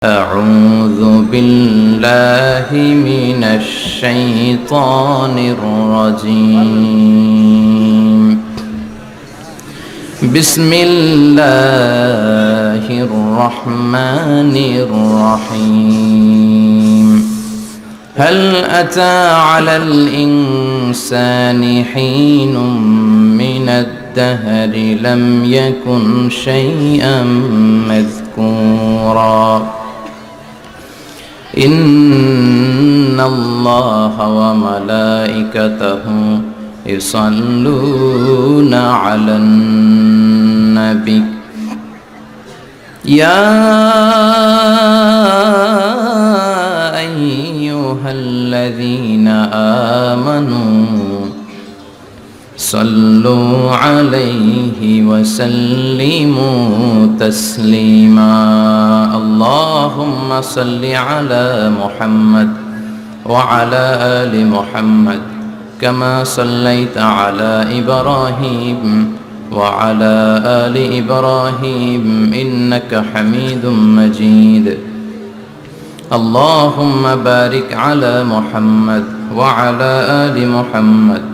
أعوذ بالله من الشيطان الرجيم بسم الله الرحمن الرحيم هل أتى على الإنسان حين من الدهر لم يكن شيئا مذكورا إن الله وملائكته يصلون على النبي يا أيها الذين آمنوا صلوا عليه وسلموا تسليما اللهم صل على محمد وعلى آل محمد كما صليت على إبراهيم وعلى آل إبراهيم إنك حميد مجيد اللهم بارك على محمد وعلى آل محمد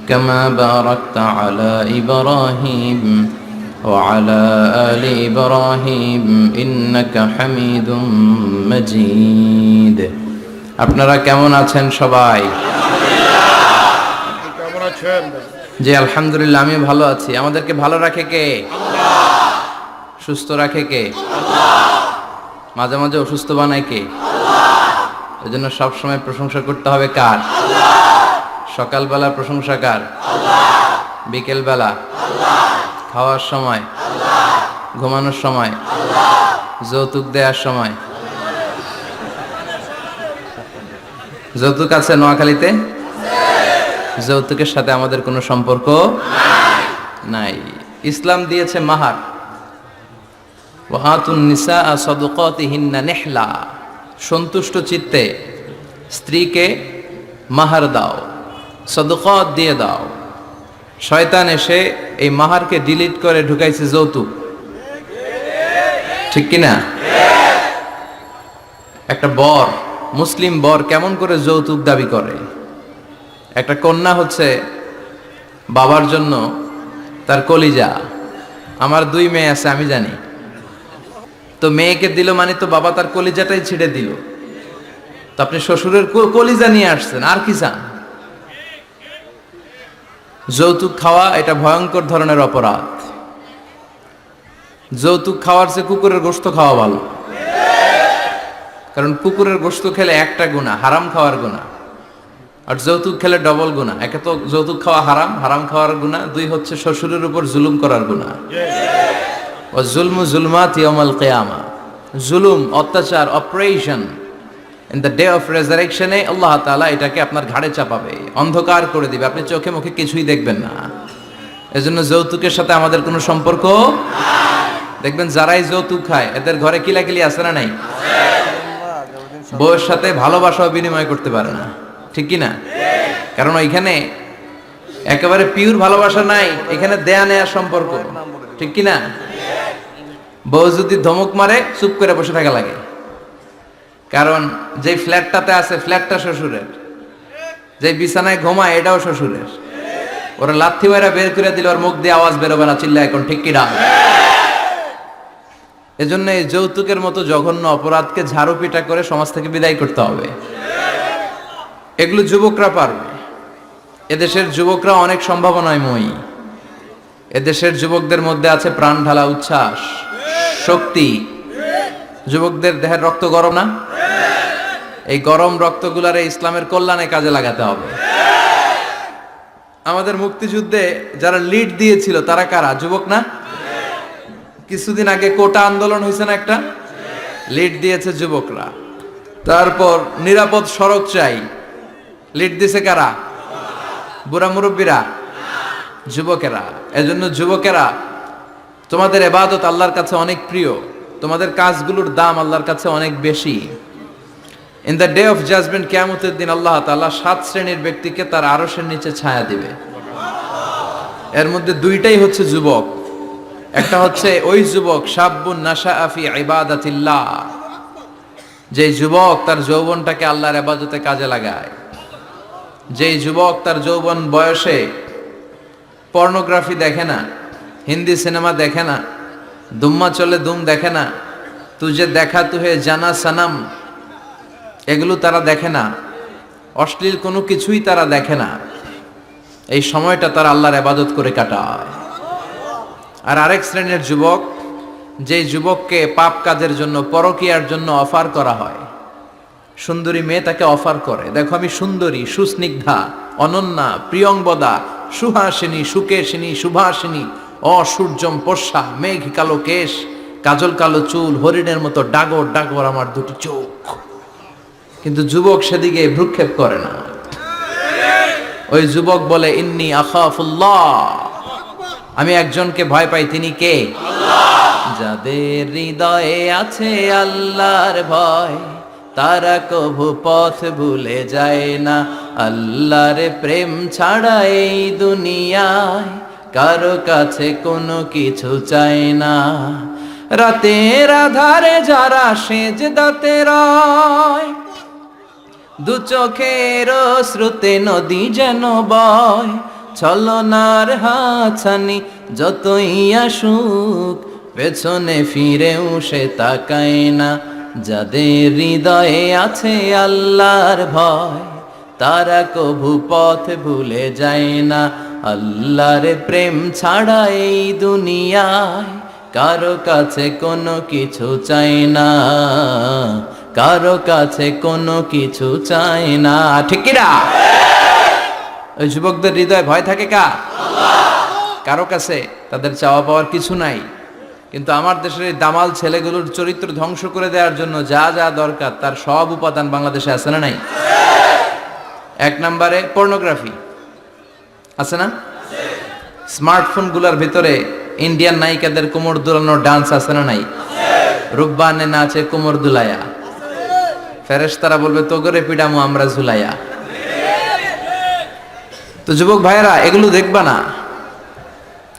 كما باركت على إبراهيم وعلى آل إبراهيم إنك حميد مجيد আপনারা কেমন আছেন সবাই? কেমন আছেন? জি আলহামদুলিল্লাহ আমি ভালো আছি। আমাদেরকে ভালো রাখে কে? আল্লাহ। সুস্থ রাখে কে? আল্লাহ। মাঝে মাঝে অসুস্থ বানায় কে? আল্লাহ। এজন্য সব সময় প্রশংসা করতে হবে কার? আল্লাহ। সকালবেলা প্রশংসা কার? আল্লাহ। বিকেলবেলা? আল্লাহ। খাওয়ার সময়? আল্লাহ। ঘুমানোর সময়? আল্লাহ। যৌতুক দেওয়ার সময়? যৌতুক আছে নোয়াখালীতে? যৌতুকের সাথে আমাদের কোনো সম্পর্ক নাই। ইসলাম দিয়েছে মাহার। ওয়াতুন নিসা সাদুকাতিহিন্না নিহলা, সন্তুষ্ট চিত্তে স্ত্রীকে মাহার দাও, সদকাত দিয়ে দাও। শয়তান এসে এই মাহারকে ডিলিট করে ঢুকাইছে যৌতুক, ঠিক কিনা? একটা বর, মুসলিম বর কেমন করে যৌতুক দাবি করে? একটা কন্যা হচ্ছে বাবার জন্য তার কলিজা। আমার 2 মেয়ে আছে আমি জানি, তো মেয়েকে দিল মানে তো বাবা তার কলিজাটাই ছিঁড়ে দিল। তো আপনি শ্বশুরের কলিজা নিয়ে আসছেন, আর কি চান? যৌতুক খাওয়া এটা ভয়ঙ্কর ধরনের অপরাধ। যৌতুক খাওয়ার চেয়ে কুকুরের গোশত খাওয়া ভালো, কারণ কুকুরের গোশত খেলে একটা গুনাহ, হারাম খাওয়ার গুনাহ, আর যৌতুক খেলে ডবল গুনাহ। একে তো যৌতুক খাওয়া হারাম, হারাম খাওয়ার গুনাহ। 2 হচ্ছে শ্বশুরের উপর জুলুম করার গুনাহ। ও জুলমু জুলমাত ইয়াউমাল কিয়ামা, জুলুম, অত্যাচার, oppression in the day of রেজারেকশনে আল্লাহ তাআলা এটাকে আপনার ঘাড়ে চাপাবে, অন্ধকার করে দিবে, আপনি চোখে মুখে কিছুই দেখবেন না। এজন্য যৌতুকের সাথে আমাদের কোনো সম্পর্ক নাই। দেখবেন যারাই যৌতুক খায় এদের ঘরে কিলাকিলি আছে না নাই? বউয়ের সাথে ভালোবাসা বিনিময় করতে পারে না, ঠিক কি না? কারণ ওইখানে একেবারে পিওর ভালোবাসা নাই, এখানে দেয়া নেয়া সম্পর্ক, ঠিক কি না? বউ যদি ধমক মারে চুপ করে বসে থাকা লাগে, কারণ যে ফ্ল্যাটটাতে আছে ফ্ল্যাটটা শ্বশুরের, যে বিছানায় ঘুমায় এটাও শ্বশুরের। ওরা লাথি মারা বের করে দিল, ওর মুখ দিয়ে আওয়াজ বেরোবে না, চিল্লা এখন, ঠিক কি না? এজন্য এই যৌতুকের মতো জঘন্য অপরাধকে ঝাড়ু পিটা করে সমাজ থেকে বিদায় করতে হবে। এগুলো যুবকরা পারবে। এদেশের যুবকরা অনেক সম্ভাবনাময়ী। এদেশের যুবকদের মধ্যে আছে প্রাণ ঢালা উচ্ছ্বাস, শক্তি। যুবকদের দেহের রক্ত গরম না? এই গরম রক্তগুলারে ইসলামের কল্যাণে কাজে লাগাতে হবে। আমাদের মুক্তিযুদ্ধে যারা লিড দিয়েছিল তারা কারা? যুবক না? কিছুদিন আগে কোটা আন্দোলন হয়েছে না একটা? লিড দিয়েছে যুবকরা। তারপর নিরাপদ সড়ক চাই, লিড দিছে কারা? বুড়া মুরব্বীরা? যুবকেরা। এজন্য যুবকেরা, তোমাদের ইবাদত আল্লাহর কাছে অনেক প্রিয়, তোমাদের কাজগুলোর দাম আল্লাহর কাছে অনেক বেশি। In the day of judgement, কিয়ামতের দিন আল্লাহ তাআলা 7 শ্রেণীর ব্যক্তিকে তার আরশের নিচে ছায়া দিবে। এর মধ্যে 2টাই হচ্ছে যুবক। একটা হচ্ছে ওই যুবক শাব্বুন নাশাআ ফি ইবাদাতিল্লাহ, যে যুবক তার যৌবনটাকে আল্লাহর ইবাদতে কাজে লাগায়, যে যুবক তার যৌবন বয়সে পর্নোগ্রাফি দেখে না, হিন্দি সিনেমা দেখে না, দুম্মা চলে দুম দেখে না, তুজে দেখা তুহে জানা সানাম, এগুলো তারা দেখে না, অশ্লীল কোনো কিছুই তারা দেখে না। এই সময়টা তারা আল্লাহর ইবাদত করে কাটায়। আর আরেক শ্রেণীর যুবক, যে যুবককে পাপ কাজের জন্য, পরকীয়ার জন্য অফার করা হয়, সুন্দরী মেয়ে তাকে অফার করে, দেখো আমি সুন্দরী, সুস্নিগ্ধা, অনন্যা, প্রিয়ংবদা, সুহাসিনী, সুকেশিনী, সুভাসিনী, অসূর্যম পোষা, মেঘ কালো কেশ, কাজল কালো চুল, হরিণের মতো ডাগর ডাগর আমার দুটি চোখ। কিন্তু যুবক সেদিকে ভ্রুক্ষেপ করে না। ওই যুবক বলে ইন্নী আখাফুল্লাহ, আমি একজনকে ভয় পাই, তিনি কে? যাদের হৃদয়ে আছে আল্লাহর ভয়, তারা কভু পথ ভুলে যায় না। আল্লাহর প্রেম ছাড়া এই দুনিয়ায় কারো কাছে কোনো কিছু চায় না। রাতের আধারে যারা সেজদাতে রয়, দু চোখের স্রোতে নদী যেন বয়, ছলনার হাছানি যতই আসুক পেছনে ফিরেও সে তাকায় না। যাদের হৃদয়ে আছে আল্লাহর ভয়, তারা কভু পথ ভুলে যায় না। আল্লাহর প্রেম ছাড়া এই দুনিয়ায় কারো কাছে কোনো কিছু চায় না, কারো কাছে কোনো কিছু চায় না। ঠিক কি না? ওই যুবকদের হৃদয়ে ভয় থাকে কার? কারো কাছে তাদের চাওয়া পাওয়ার কিছু নাই। কিন্তু আমার দেশের এই দামাল ছেলেগুলোর চরিত্র ধ্বংস করে দেওয়ার জন্য যা যা দরকার তার সব উপাদান বাংলাদেশে আছে না নাই? এক নম্বরে পর্নোগ্রাফি আছে না? স্মার্টফোন গুলার ভিতরে ইন্ডিয়ান নায়িকাদের কোমর দুলানোর ডান্স আছে না নাই? রূপবানে নাচে কোমর দুলায়া, ফেরেশতারা বলবে তোগরে পিডামু আমরা ঝুলাইয়া। তো যুবক ভাইয়েরা, এগুলো দেখবা না।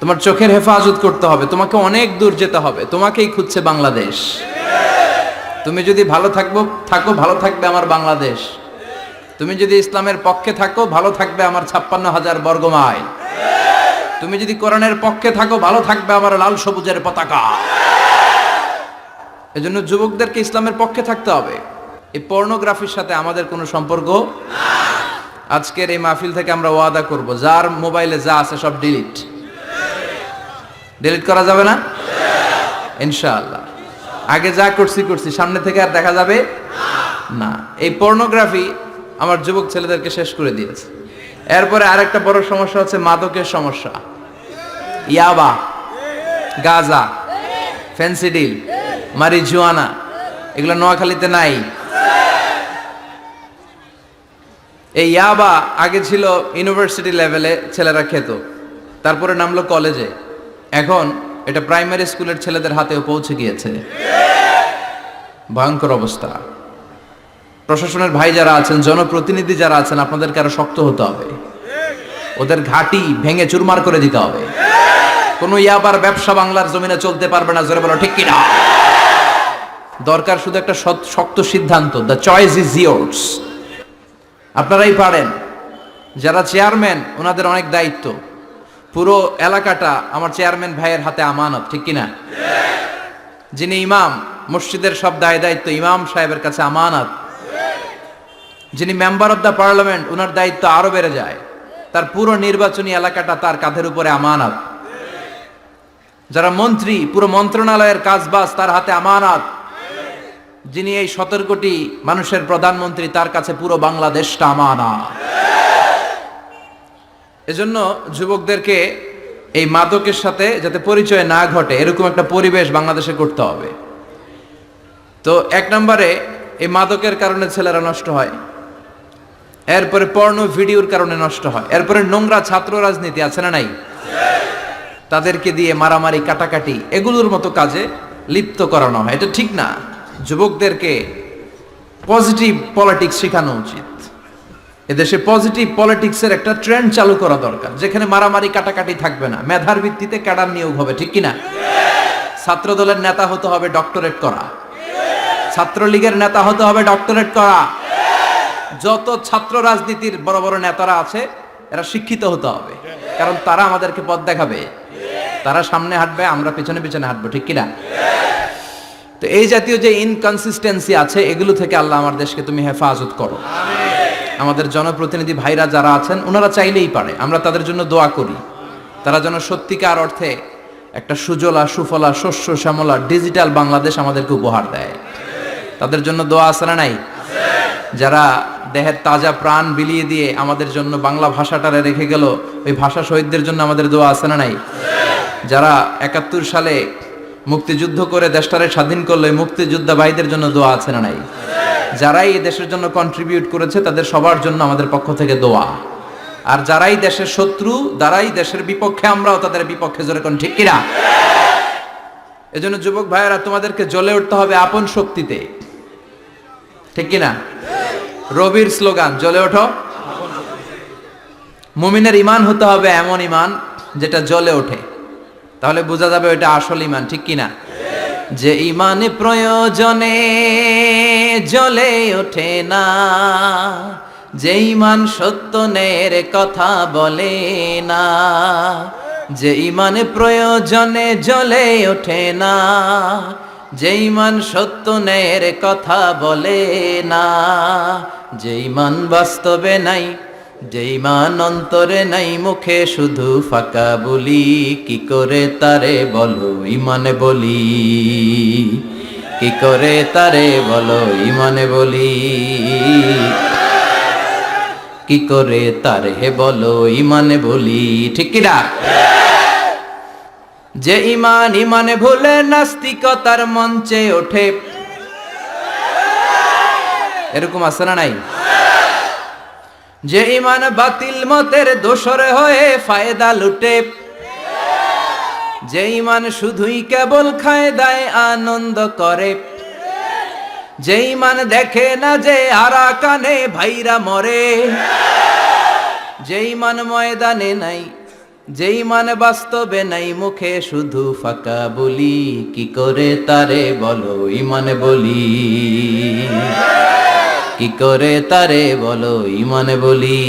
তোমার চোখের হেফাজত করতে হবে, তোমাকে অনেক দূর যেতে হবে, তোমাকেই খুঁজছে বাংলাদেশ। তুমি যদি ভালো থাকো ভালো থাকবে আমার বাংলাদেশ। তুমি যদি ইসলামের পক্ষে থাকো ভালো থাকবে আমার 56,000 বর্গ মাইল। তুমি যদি কোরআনের পক্ষে থাকো ভালো থাকবে আমার লাল সবুজের পতাকা। এজন্য যুবকদেরকে ইসলামের পক্ষে থাকতে হবে। এই পর্নোগ্রাফির সাথে আমাদের কোনো সম্পর্ক না। আজকের এই মাহফিল থেকে আমরা ওয়াদা করব, যার মোবাইলে যা আছে সব ডিলিট করা যাবে না ইনশাআল্লাহ। আগে যা করছি সামনে থেকে আর দেখা যাবে না। এই পর্নোগ্রাফি আমার যুবক ছেলেদেরকে শেষ করে দিয়েছে। এরপরে আরেকটা বড় সমস্যা হচ্ছে মাদকের সমস্যা। ইয়াবা, গাঁজা, ফেন্সিডিল, মারিজুয়ানা, এগুলো নোয়াখালীতে নাই। এই ইয়াবা আগে ছিল ইউনিভার্সিটি লেভেলে ছেলেরা খেত, তারপরে নামলো কলেজে, এখন এটা প্রাইমারি স্কুলের ছেলেদের হাতেও পৌঁছে গিয়েছে। ভয়ঙ্কর অবস্থা। প্রশাসনের ভাই যারা আছেন, জনপ্রতিনিধি যারা আছেন, আপনাদেরকে আরো শক্ত হতে হবে। ওদের ঘাঁটি ভেঙে চুরমার করে দিতে হবে। কোনো ইয়াবার ব্যবসা বাংলার জমিনে চলতে পারবে না। জোরে বলো ঠিক কিনা? দরকার শুধু একটা শক্ত সিদ্ধান্ত। The choice is years. আপনারাই পারেন। যারা চেয়ারম্যান, ওনাদের অনেক দায়িত্ব। পুরো এলাকাটা আমার চেয়ারম্যান ভাইয়ের হাতে আমানত, ঠিক কিনা? যিনি ইমাম, মসজিদের সব দায়িত্ব ইমাম সাহেবের কাছে আমানত। যিনি মেম্বার অব দ্য পার্লামেন্ট, ওনার দায়িত্ব আরো বেড়ে যায়। তার পুরো নির্বাচনী এলাকাটা তার কাঁধের উপরে আমানত। যারা মন্ত্রী, পুরো মন্ত্রণালয়ের কাজবাজ তার হাতে আমানত। যিনি এই 17 কোটি মানুষের প্রধানমন্ত্রী, তার কাছে পুরো বাংলাদেশটা আমানত। এজন্য যুবকদেরকে এই মাদকের সাথে যাতে পরিচয় না ঘটে, এরকম একটা পরিবেশ বাংলাদেশে করতে হবে। তো এক নম্বরে এই মাদকের কারণে ছেলেরা নষ্ট হয়, এরপরে পর্নো ভিডিওর কারণে নষ্ট হয়, এরপরে নোংরা ছাত্র রাজনীতি আছে না নাই? তাদেরকে দিয়ে মারামারি, কাটাকাটি, এগুলোর মতো কাজে লিপ্ত করানো হয়। এটা ঠিক না। যুবকদেরকে পজিটিভ পলিটিক্স শেখানো উচিত। এদেশে পজিটিভ পলিটিক্সের একটা ট্রেন্ড চালু করা দরকার, যেখানে মারামারি, কাটাকাটি থাকবে না। মেধার ভিত্তিতে ক্যাডার নিয়োগ হবে, ঠিক কিনা? ছাত্র দলের নেতা হতে হবে ডক্টরেট করা, ছাত্রলীগের নেতা হতে হবে ডক্টরেট করা। যত ছাত্র রাজনীতির বড় বড় নেতারা আছে এরা শিক্ষিত হতে হবে, কারণ তারা আমাদেরকে পথ দেখাবে। তারা সামনে হাঁটবে, আমরা পিছনে পিছনে হাঁটবো, ঠিক কিনা? তো এই জাতীয় যে ইনকনসিস্টেন্সি আছে, এগুলো থেকে আল্লাহ আমার দেশকে তুমি হেফাজত করো। আমাদের জনপ্রতিনিধি ভাইরা যারা আছেন, ওনারা চাইলেই পারে, আমরা তাদের জন্য দোয়া করি, তারা যেন সত্যিকার অর্থে একটা সুজলা সুফলা শস্য শ্যামলা ডিজিটাল বাংলাদেশ আমাদেরকে উপহার দেয়। তাদের জন্য দোয়া আছে না নাই? যারা দেহের তাজা প্রাণ বিলিয়ে দিয়ে আমাদের জন্য বাংলা ভাষাটারে রেখে গেল, ওই ভাষা শহীদদের জন্য আমাদের দোয়া আছে না নাই? যারা ৭১ সালে মুক্তিযুদ্ধ করে দেশটারে স্বাধীন করলো, এই মুক্তিযোদ্ধা ভাইদের জন্য দোয়া আছে না নাই? যারাই এই দেশের জন্য কন্ট্রিবিউট করেছে তাদের সবার জন্য আমাদের পক্ষ থেকে দোয়া। আর যারাই দেশের শত্রু, যারাই দেশের বিপক্ষে, আমরাও তাদের বিপক্ষে, জোরে কোন ঠিক কিনা? এজন্য যুবক ভাইয়েরা, তোমাদেরকে জ্বলে উঠতে হবে আপন শক্তিতে, ঠিক কিনা? রবির স্লোগান, জ্বলে ওঠো। মুমিনের ঈমান হতে হবে এমন ঈমান যেটা জ্বলে ওঠে, তাহলে বোঝা যাবে ওইটা আসল ঈমান, ঠিক কিনা? যে ঈমানে প্রয়োজনে জ্বলে ওঠে না, যে ঈমান সত্য ন্যায়ের কথা বলে না, যে ঈমানে প্রয়োজনে জ্বলে ওঠে না, যে ঈমান সত্য ন্যায়ের কথা বলে না, যে ঈমান বাস্তবে নাই, যে ঈমান অন্তরে নাই, মুখে শুধু ফাঁকা বলি, কি করে তারে বলো ঈমানে বলি, কি করে তারে বলো ঈমানে বলি, কি করে তারে বলো ঈমানে বলি, ঠিক কিনা? যে ঈমান ঈমানে ভুলে নাস্তিকতার মঞ্চে ওঠে, এরকম আছে না নাই? যে ঈমান বাতিল মতের দোসর হয়ে ফায়দা লুটে, যে ঈমান শুধুই কেবল খায় দায় আনন্দ করে, যে ঈমান দেখে না যে আরাকানে ভাইরা মরে, যে ঈমান ময়দানে নাই, যে ঈমান বাস্তবে নাই, মুখে শুধু ফাঁকা বলি, কি করে তারে বলো ঈমানে বলি, কি করে তারে বলো ঈমানে বলি,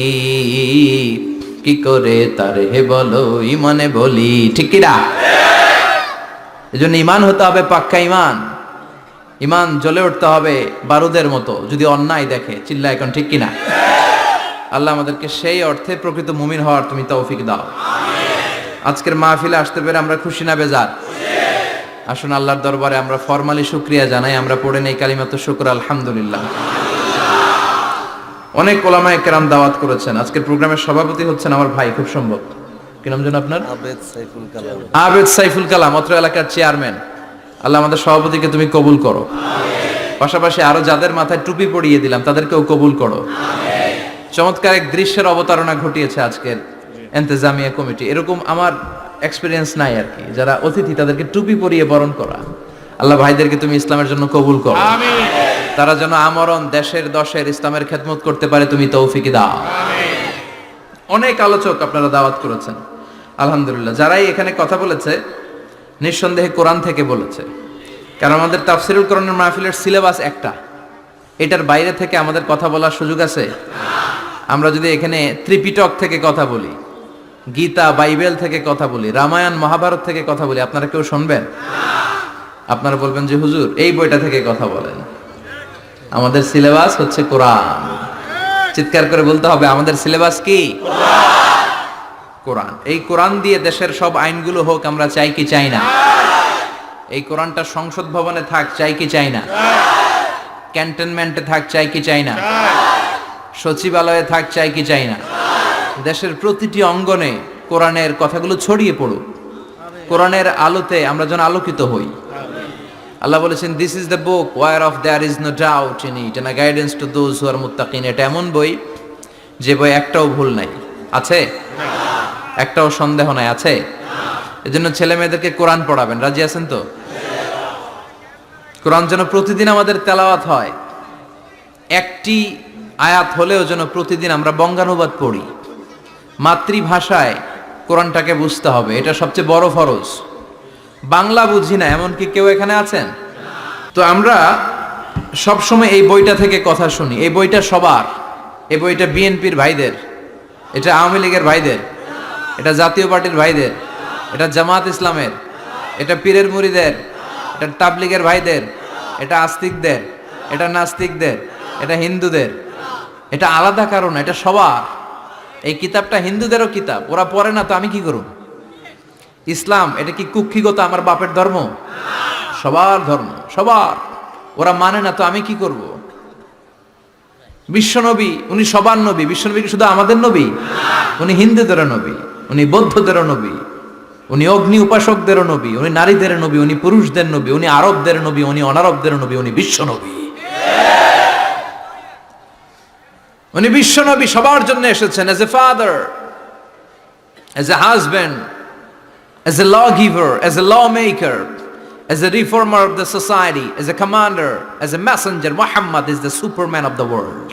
কি করে তারে বলো ঈমানে বলি, ঠিক কিনা? এজন্য ঈমান হতে হবে পাক্কা ঈমান। ঈমান জ্বলে উঠতে হবে বারুদের মতো, যদি অন্যায় দেখে চিল্লা এখন, ঠিক কিনা? আল্লাহ আমাদেরকে সেই অর্থে প্রকৃত মুমিন হওয়ার তুমি তৌফিক দাও। আজকের মাহফিলে আসতে পেরে আমরা খুশি না বেজার? আসুন আল্লাহর দরবারে আমরা ফরমালি শুকরিয়া জানাই। আমরা পড়ে নেই কালিমাতুশ শুকর, আলহামদুলিল্লাহ। অনেক ওলামায়ে কেরাম দাওয়াত করেছেন। আজকের প্রোগ্রামের সভাপতি হচ্ছেন আমার ভাই, খুব সম্ভব, কি নাম যেন আপনার? আবেদ সাইফুল কালাম। আবেদ সাইফুল কালাম, অত্র এলাকার চেয়ারম্যান। আল্লাহ আমাদের সভাপতিকে তুমি কবুল করো। পাশাপাশি আরো যাদের মাথায় টুপি পরিয়ে দিলাম তাদেরকেও কবুল করো। চমৎকার এক দৃশ্যের অবতারণা ঘটিয়েছে আজকের ইন্তেজামিয়া কমিটি। এরকম আমার এক্সপিরিয়েন্স নাই আর কি, যারা অতিথি তাদেরকে টুপি পরিয়ে বরণ করা। আল্লাহ ভাইদেরকে তুমি ইসলামের জন্য কবুল করো, তারা যেন আমরণ দেশের দশের ইসলামের খেদমত করতে পারে, তুমি তৌফিক দাও। অনেক আলোচক আপনারা দাওয়াত করেছেন, আলহামদুলিল্লাহ। যারাই এখানে কথা বলেছে নিঃসন্দেহে কোরআন থেকে বলেছে, কারণ আমাদের তাফসিরুল কোরআনের মাহফিলের সিলেবাস একটা, এটার বাইরে থেকে আমাদের কথা বলার সুযোগ আছে? আমরা যদি এখানে ত্রিপিটক থেকে কথা বলি, গীতা বাইবেল থেকে কথা বলি, রামায়ণ মহাভারত থেকে কথা বলি, আপনারা কেউ শুনবেন? আপনারা বলবেন যে হুজুর এই বইটা থেকে কথা বলেন। আমাদের সিলেবাস হচ্ছে কোরআন। চিৎকার করে বলতে হবে, আমাদের সিলেবাস কি? কোরআন। এই কোরআন দিয়ে দেশের সব আইনগুলো হোক, আমরা চাই কি চাই না? এই কোরআনটা সংসদ ভবনে থাক, চাই কি চাই না? ক্যান্টনমেন্টে থাক, চাই কি চাই না? সচিবালয়ে থাক, চাই কি চাই না? দেশের প্রতিটি অঙ্গনে কোরআনের কথাগুলো ছড়িয়ে পড়ুক, কোরআনের আলোতে আমরা যেন আলোকিত হই। আল্লাহ বলেছেন, this is the book whereof there is no doubt in it and a guidance to those who are মুত্তাকিন। এটা এমন বই যে বই একটাও ভুল নাই, আছে? একটাও সন্দেহ নাই, আছে? এজন্য ছেলে মেয়েদেরকে কোরআন পড়াবেন, রাজি আছেন তো? কোরআন যেন প্রতিদিন আমাদের তেলাওয়াত হয়, একটি আয়াত হলেও যেন প্রতিদিন আমরা বঙ্গানুবাদ পড়ি। মাতৃভাষায় কোরআনটাকে বুঝতে হবে, এটা সবচেয়ে বড় ফরজ। বাংলা বুঝি না এমন কি কেউ এখানে আছেন? তো আমরা সবসময় এই বইটা থেকে কথা শুনি, এই বইটা সবার, এই বইটা বিএনপির ভাইদের, এটা আওয়ামী লীগের ভাইদের, এটা জাতীয় পার্টির ভাইদের, এটা জামাত ইসলামের, এটা পীরের মুরিদের, এটা তাবলিগের ভাইদের, এটা আস্তিকদের, এটা নাস্তিকদের, এটা হিন্দুদের। এটা আলাদা কারণ, এটা সবার। এই কিতাবটা হিন্দুদেরও কিতাব, ওরা পড়ে না তো আমি কি করব? ইসলাম এটা কি কুক্ষিগত আমার বাপের ধর্ম? সবার ধর্ম, সবার। ওরা মানে না তো আমি কি করব? বিশ্বনবী উনি সবার নবী। বিশ্বনবী কি শুধু আমাদের নবী? উনি হিন্দুদেরও নবী, উনি বৌদ্ধদেরও নবী, উনি অগ্নি উপাসকদেরও নবী, উনি নারীদের নবী, উনি পুরুষদের নবী, উনি আরবদের নবী, উনি অনারবদের নবী, উনি বিশ্বনবী। উনি বিশ্বনবী, সবার জন্য এসেছেন, as a father, as a husband, as a lawgiver, as a lawmaker, as a reformer of the society, as a commander, as a messenger. Muhammad is the superman of the world.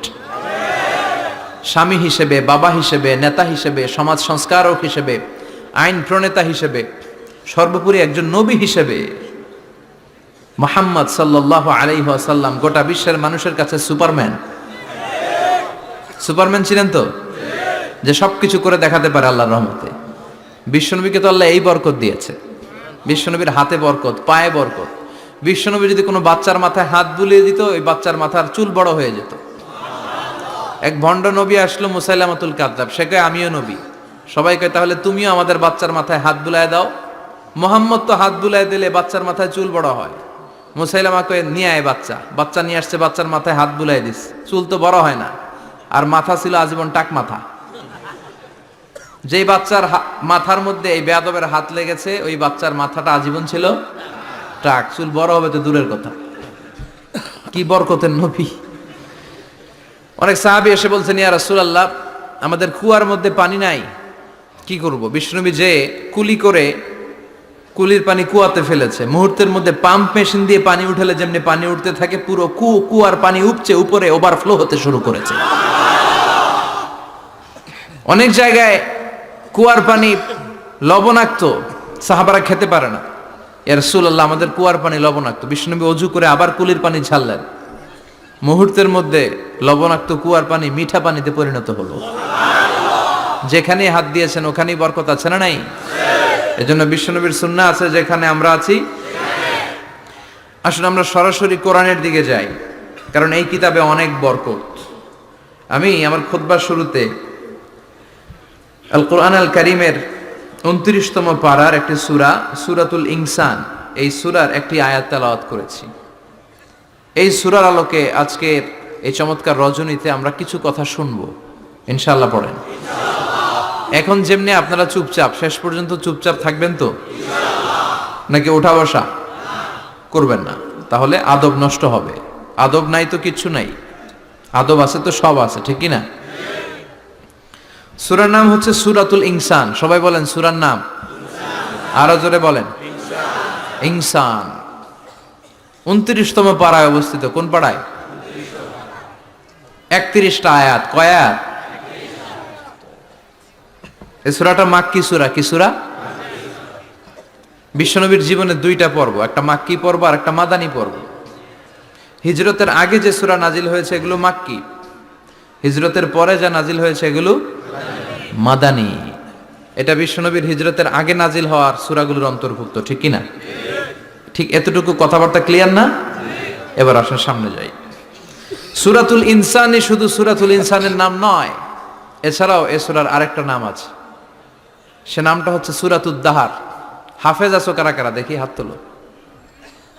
স্বামী হিসেবে, বাবা হিসেবে, নেতা হিসেবে, সমাজ সংস্কারক হিসেবে, আইন প্রণেতা হিসেবে, সর্বোপরি একজন নবী হিসেবে মুহাম্মদ সাল্লাল্লাহু আলাইহি ওয়াসাল্লাম গোটা বিশ্বের মানুষের কাছে সুপারম্যান। সুপারম্যান ছিলেন তো, যে সবকিছু করে দেখাতে পারে আল্লাহর রহমতে। বিশ্বনবীকে তো আল্লাহ এই বরকত দিয়েছে, বিশ্বনবীর হাতে বরকত, পায়ে বরকত। বিশ্বনবী যদি কোনো বাচ্চার মাথায় হাত বুলিয়ে দিত, ওই বাচ্চার মাথার চুল বড় হয়ে যেত। এক ভণ্ড নবী আসলো, মুসাইলামাতুল কাযযাব, সে কয় আমিও নবী। সবাই কয় তাহলে তুমিও আমাদের বাচ্চার মাথায় হাত বুলায় দাও। মোহাম্মদ তো হাত বুলায় দিলে বাচ্চার মাথায় চুল বড় হয়। মুসাইলামা কয় নিয়ে আয় বাচ্চা। বাচ্চা নিয়ে আসছে, বাচ্চার মাথায় হাত বুলাই দিস, চুল তো বড় হয় না। আর মাথা ছিল আজীবন টাক মাথা। যেই বাচ্চার মাথার মধ্যে এই বেয়াদবের হাত লেগেছে, ওই বাচ্চার মাথাটা আজীবন ছিল টাক, চুল বড় হবে তো দূরের কথা। কি বরকতের নবী! অনেক সাহাবী এসে বলছেন, ইয়া রাসূলুল্লাহ, আমাদের কুয়ার মধ্যে পানি নাই, কি করব? বিশ্বনবী যে কুলি করে কুলির পানি কুয়াতে ফেলেছে, মুহূর্তের মধ্যে পাম্প মেশিন দিয়ে পানি উঠালে যেমনি পানি উঠতে থাকে, পুরো কুয়ার পানি উপচে উপরে ওভারফ্লো হতে শুরু করেছে। অনেক জায়গায় কুয়ার পানি লবণাক্ত, সাহাবারা খেতে পারে না। ইয়া রাসূলুল্লাহ, আমাদের কুয়ার পানি লবণাক্ত। বিশ্বনবী অজু করে আবার কুলির পানি ছাড়লেন, মুহূর্তের মধ্যে লবণাক্ত কুয়ার পানি মিঠা পানিতে পরিণত হলো। যেখানে হাত দিয়েছেন ওখানেই বরকত আছে না নাই? এজন্য বিশ্বনবীর সুন্নাহ আছে, যেখানে আমরা আছি। আসলে আমরা সরাসরি কোরআনের দিকে যাই, কারণ এই কিতাবে অনেক বরকত। আমি আমার খুতবার শুরুতে আল কোরআন আল কারীমের 29তম পারার একটি সূরা, সূরাতুল ইনসান, এই সূরার একটি আয়াত তেলাওয়াত করেছি। এই সূরার আলোকে আজকের এই চমৎকার রজনীতে আমরা কিছু কথা শুনবো ইনশাআল্লাহ। পড়েন। এখন যেমনি আপনারা চুপচাপ, শেষ পর্যন্ত চুপচাপ থাকবেন তো? নাকি ওঠা বসা করবেন না? তাহলে আদব নষ্ট হবে। আদব নাই তো কিচ্ছু নাই, আদব আছে তো সব আছে, ঠিক কি না? সূরার নাম হচ্ছে সূরাতুল ইনসান। সবাই বলেন সূরার নাম, আরো জোরে বলেন ইনসান। 29তম পারায় অবস্থিত। কোন পারায়? 31টা আয়াত। কয় আয়াত? এই সূরাটা মাক্কি সূরা। কি সূরা? বিশ্বনবীর জীবনে দুইটা পর্ব, একটা মাক্কি পর্ব আর একটা মাদানী পর্ব। হিজরতের আগে যে সূরা নাজিল হয়েছে এগুলো মাক্কি, হিজরতের পরে যা নাজিল হয়েছে এগুলো মাদানী। এটা বিশ্বনবীর হিজরতের আগে নাজিল হওয়ার সূরাগুলোর অন্তর্ভুক্ত, ঠিক কি না? ঠিক এতটুকু কথাবার্তা ক্লিয়ার না? এবার আসেন সামনে যাই। সূরাতুল ইনসানই শুধু সূরাতুল ইনসানের নাম নয়, এছাড়াও এ সূরার আরেকটা নাম আছে, সে নামটা হচ্ছে সূরাতুদ দাহার। হাফেজ আছো কারা কারা? দেখি হাত তোলো।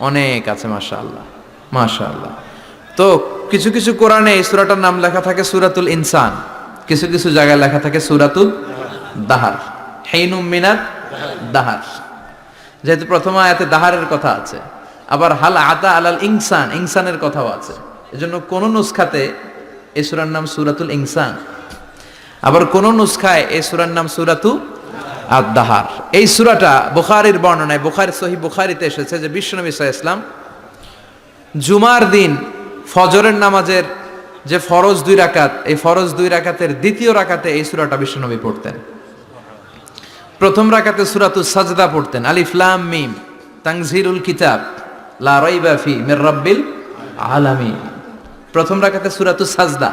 অনেক আছে, মাশাআল্লাহ মাশাআল্লাহ। তো কিছু কিছু কোরআনে এই সূরাটার নাম লেখা থাকে সূরাতুল ইনসান, কিছু কিছু জায়গায় লেখা থাকে সূরাতুদ দাহার, হিনুম মিনাত দাহার। যেহেতু প্রথম আয়াতে দাহারের কথা আছে, আবার হাল আতা আলাল ইনসান, ইনসানের কথাও আছে। এজন্য কোন নুসখাতে এই সূরার নাম সূরাতুল ইনসান, আবার কোন নুসখায় এই সূরার নাম সূরাতু আদ-দাহার। এই সূরাটা বুখারীর বর্ণনায়, বুখারী সহিহ বুখারীতে এসেছে যে বিশ্বনবী সাল্লাল্লাহু আলাইহি ওয়াসাল্লাম জুমার দিন ফজরের নামাজের যে ফরজ 2 রাকাত, এই ফরজ 2 রাকাতের দ্বিতীয় রাকাতে এই সূরাটা বিশ্বনবী পড়তেন। প্রথম রাকাতে সূরাতুস সাজদা পড়তেন, আলিফ লাম মিম তানজিলুল কিতাব লা রাইবা ফি মির রাব্বিল আলামিন। প্রথম রাকাতে সূরাতুস সাজদা,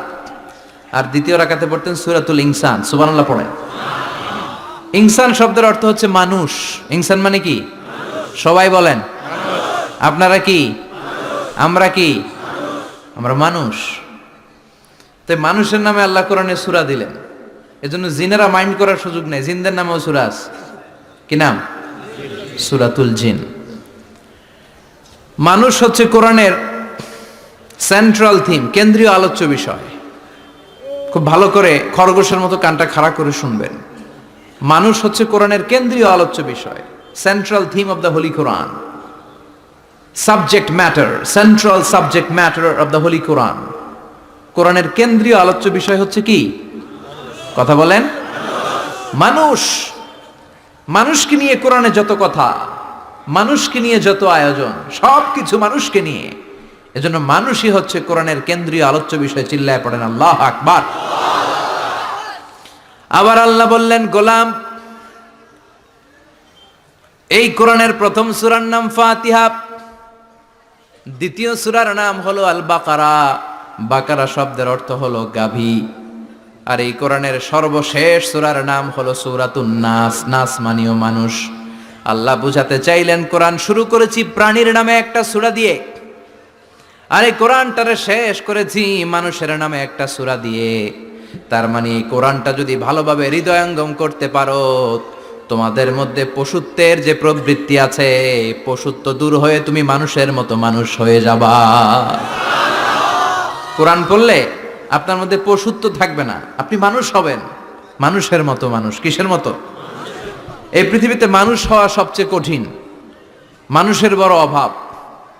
আর দ্বিতীয় রাকাতে পড়তেন সূরাতুল ইনসান। সুবহানাল্লাহ পড়েন। ইনসান শব্দের অর্থ হচ্ছে মানুষ। ইনসান মানে কি? সবাই বলেন। আপনারা কি? আমরা কি? আমরা মানুষ। তাই মানুষের নামে আল্লাহ কোরআনে সূরা দিলেন, এজন্য জিনেরা মাইন্ড করার সুযোগ নেই। জিনদের নামেও সূরা আছে। কি নাম? সূরাতুল জিন। মানুষ হচ্ছে কোরআনের সেন্ট্রাল থিম, কেন্দ্রীয় আলোচ্য বিষয়। খুব ভালো করে খরগোশের মতো কানটা খাড়া করে শুনবেন। মানুষ হচ্ছে কোরআনের কেন্দ্রীয় আলোচ্য বিষয়, central theme of the Holi Quran, subject matter, central subject matter of the Holi Quran. কোরআনের কেন্দ্রীয় আলোচ্য বিষয় হচ্ছে কি? কথা বলেন। মানুষ। মানুষকে নিয়ে কোরআনে যত কথা, মানুষকে নিয়ে যত আয়োজন, সবকিছু মানুষকে নিয়ে। এজন্য মানুষই হচ্ছে কোরআনের কেন্দ্রীয় আলোচ্য বিষয়। চিল্লায় পড়েন আল্লাহু আকবার। আবার আল্লাহ বললেন, গোলাম, এই কোরআনের প্রথম সূরার নাম ফাতিহা, দ্বিতীয় সূরার নাম হলো আল বাকারা। বাকারা শব্দের অর্থ হলো গাভী। আর এই কোরআনের সর্বশেষ সূরার নাম হলো সূরাতুন নাস। নাস মানেও মানুষ। আল্লাহ বুঝাতে চাইলেন, কোরআন শুরু করেছি প্রাণীর নামে একটা সূরা দিয়ে, আর এই কোরআনটারে শেষ করেছি মানুষের নামে একটা সূরা দিয়ে। তার মানে এই কোরআনটা যদি ভালোভাবে হৃদয়ঙ্গম করতে পারো, তোমাদের মধ্যে পশুত্বের যে প্রবৃত্তি আছে, পশুত্ব দূর হয়ে তুমি মানুষের মতো মানুষ হয়ে যাবা। কোরআন পড়লে আপনার মধ্যে পশুত্ব থাকবে না, আপনি মানুষ হবেন, মানুষের মতো মানুষ। কিসের মতো? এই পৃথিবীতে মানুষ হওয়া সবচেয়ে কঠিন, মানুষের বড় অভাব।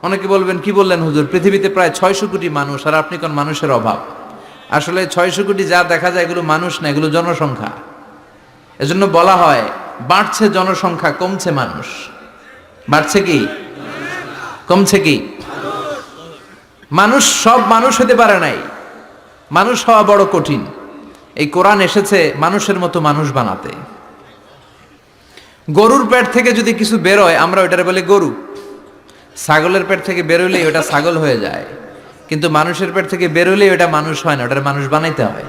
অনেকে বলবেন, কি বললেন হুজুর, পৃথিবীতে প্রায় 600 কোটি মানুষ, আর আপনি কোন মানুষের অভাব? আসলে 600 কোটি যা দেখা যায় এগুলো মানুষ না, এগুলো জনসংখ্যা। এজন্য বলা হয় বাড়ছে জনসংখ্যা, কমছে মানুষ। বাড়ছে কি কমছে কি? মানুষ সব মানুষ হতে পারে নাই, মানুষ হওয়া বড় কঠিন। এই কোরআন এসেছে মানুষের মতো মানুষ বানাতে। গরুর পেট থেকে যদি কিছু বেরোয় আমরা ওটারে বলি গরু, ছাগলের পেট থেকে বেরোলেই ওটা ছাগল হয়ে যায়, কিন্তু মানুষের পেট থেকে বেরোলেই ওটা মানুষ হয় না, ওটারে মানুষ বানাইতে হয়,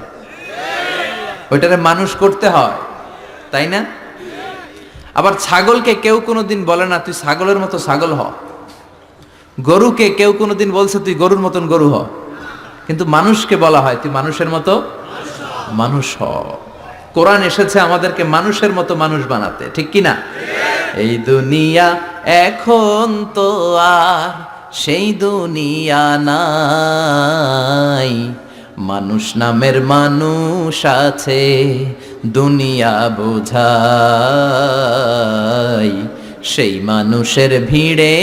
ওইটারে মানুষ করতে হয়, তাই না? আবার ছাগলকে কেউ কোনোদিন বলে না তুই ছাগলের মতো ছাগল হ, গরুকে কেউ কোনোদিন বলছে তুই গরুর মতন গরু হ, কিন্তু মানুষকে বলা হয় তুই মানুষের মতো মানুষ হ। কোরআন এসেছে আমাদেরকে মানুষের মতো মানুষ বানাতে, ঠিক কি না? এই দুনিয়া এখন তো আর সেই দুনিয়া নাই, মানুষ নামের মানুষ আছে দুনিয়া বোঝাই, সেই মানুষের ভিড়ে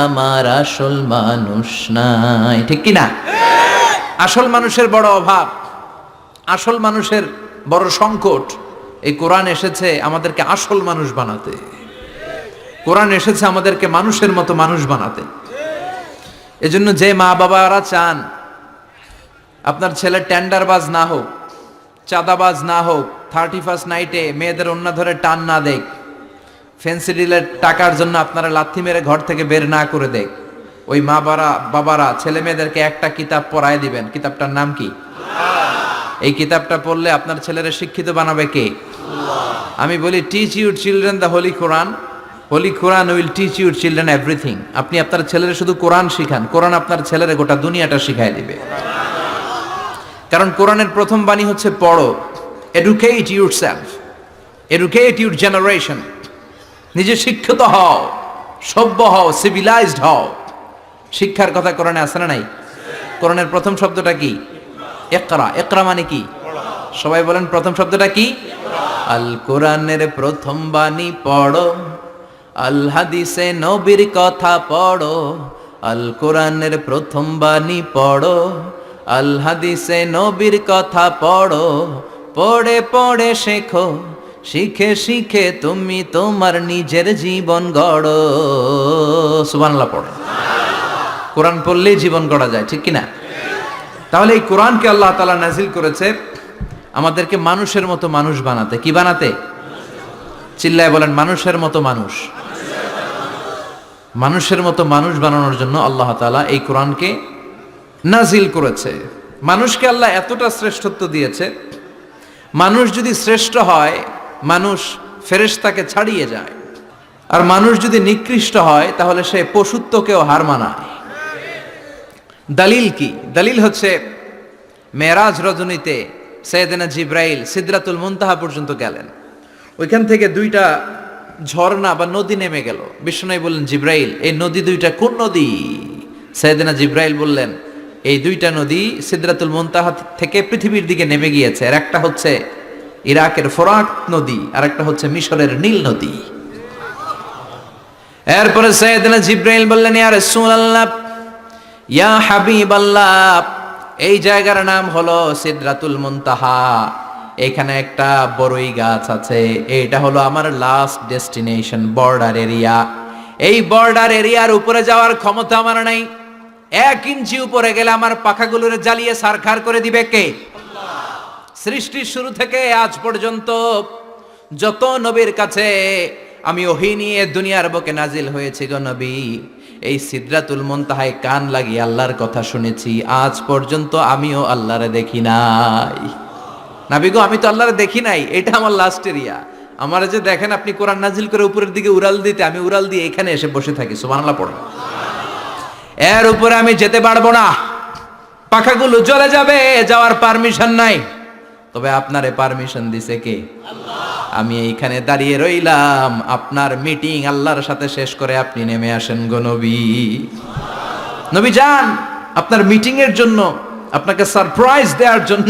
আমার আসল মানুষ নাই, ঠিক কি না? আসল মানুষের বড় অভাব, আসল মানুষের বড় সংকট। এই কোরআন এসেছে আমাদেরকে আসল মানুষ বানাতে, কোরআন এসেছে আমাদেরকে মানুষের মতো মানুষ বানাতে। এজন্য যে মা বাবারা চান আপনার ছেলে টেন্ডারবাজ না হোক, চাঁদাবাজ না হোক, 31st নাইটে মেয়েদের অন্য ধরে টান না দেখ, ফেন্সি ডিলের টাকার জন্য আপনারা লাথি মেরে ঘর থেকে বের না করে দেখ, ওই মা বাবারা ছেলে মেয়েদেরকে একটা কিতাব পড়ায় দিবেন। কিতাবটার নাম কি? এই কিতাবটা পড়লে আপনার ছেলেরা শিক্ষিত বানাবে কে? আমি বলি teach your children the Holi Quran, holy Quran will teach your children everything. আপনি আপনার ছেলেরা শুধু কোরআন শিখান, কোরআন আপনার ছেলেরা গোটা দুনিয়াটা শিখাই দিবে। কারণ কোরআনের প্রথম বাণী হচ্ছে পড়ো, educate yourself, educate your generation. নিজে শিক্ষিত হও, সভ্য হও, সিভিলাইজড হও। শিক্ষার কথা কোরআনে আছে না নাই? কোরআনের প্রথম শব্দটা কি? ইকরা। ইকরা মানে কি? সবাই বলেন প্রথম শব্দটা কি? আল কোরআনের প্রথম বাণী পড়ো, আল হাদিসে নবীর কথা পড়ো। আল কোরআনের প্রথম বাণী পড়ো, আল হাদিসে নবীর কথা পড়ো। পড়ে পড়ে শেখো, শিখে শিখে তুমি তোমার নিজের জীবন গড়ো। সুবহানাল্লাহ পড়ো। কোরআন পড়লেই জীবন গড়া যায়, ঠিক কিনা? তাহলে এই কোরআনকে আল্লাহ তাআলা নাজিল করেছে আমাদেরকে মানুষের মতো মানুষ বানাতে। কি বানাতে? চিল্লায় বলেন মানুষের মতো মানুষ। মানুষের মতো মানুষ বানানোর জন্য আল্লাহ তাআলা এই কোরআনকে নাজিল করেছে। মানুষকে আল্লাহ এতটা শ্রেষ্ঠত্ব দিয়েছে, মানুষ যদি শ্রেষ্ঠ হয় মানুষ ফেরেশতাকে ছাড়িয়ে যায়, আর মানুষ যদি নিকৃষ্ট হয় তাহলে সে পশুত্বকেও হার মানায়। দলিল কি? দলিল হচ্ছে মেরাজ রজনীতে সাইয়েদনা জিব্রাইল সিদরাতুল মুনতাহা পর্যন্ত গেলেন, ওইখান থেকে দুইটা ঝর্ণা বা নদী নেমে গেল। বিষ্ণু বললেন, জিব্রাইল এই নদী দুইটা কোন নদী? সাইয়েদনা জিব্রাইল বললেন, এই দুইটা নদী সিদরাতুল মুনতাহা থেকে পৃথিবীর দিকে নেমে গিয়েছে, আর একটা হচ্ছে ইরাকের ফোরাত নদী, আর একটা হচ্ছে মিশরের নীল নদী। এরপরে সাইয়েদনা জিব্রাইল বললেন, ইয়া রাসূলুল্লাহ, ইয়া হাবিবাল্লাহ, এই জায়গার নাম হলো সিদরাতুল মুনতাহা, এখানে একটা বড়ই গাছ আছে, এটা হলো আমার লাস্ট ডেস্টিনেশন, বর্ডার এরিয়া। এই বর্ডার এরিয়ার উপরে যাওয়ার ক্ষমতা আমার নাই, 1 ইঞ্চি উপরে গেলে আমার পাখাগুলোরে জ্বালিয়ে সারখার করে দিবে কে? আল্লাহ। সৃষ্টির শুরু থেকে আজ পর্যন্ত যত নবীর কাছে আমি ওহী নিয়ে দুনিয়ার বুকে নাজিল হয়েছি গো নবী, এই সিদরাতুল মুনতাহায় কান লাগিয়ে আল্লাহর কথা শুনেছি, আজ পর্যন্ত আমিও আল্লাহরে দেখি নাই। নবী গো, আমি তো আল্লাহরে দেখি নাই, এটা আমার লাস্ট এরিয়া। আমার যে দেখেন আপনি কোরআন নাজিল করে উপরের দিকে উড়াল দিতে, আমি উড়াল দিয়ে এখানে এসে বসে থাকি, সুবহানাল্লাহ পড়ো। এর উপরে আমি যেতে পারবো না, পাখাগুলো জ্বলে যাবে, যাওয়ার পারমিশন নাই। তবে আপনারে পারমিশন দিছে কে? আল্লাহ। আমি এইখানে দাঁড়িয়ে রইলাম, আপনার মিটিং আল্লাহর সাথে শেষ করে আপনি নেমে আসেন গো নবী। নবী যান, আপনার মিটিং এর জন্য, আপনাকে সারপ্রাইজ দেওয়ার জন্য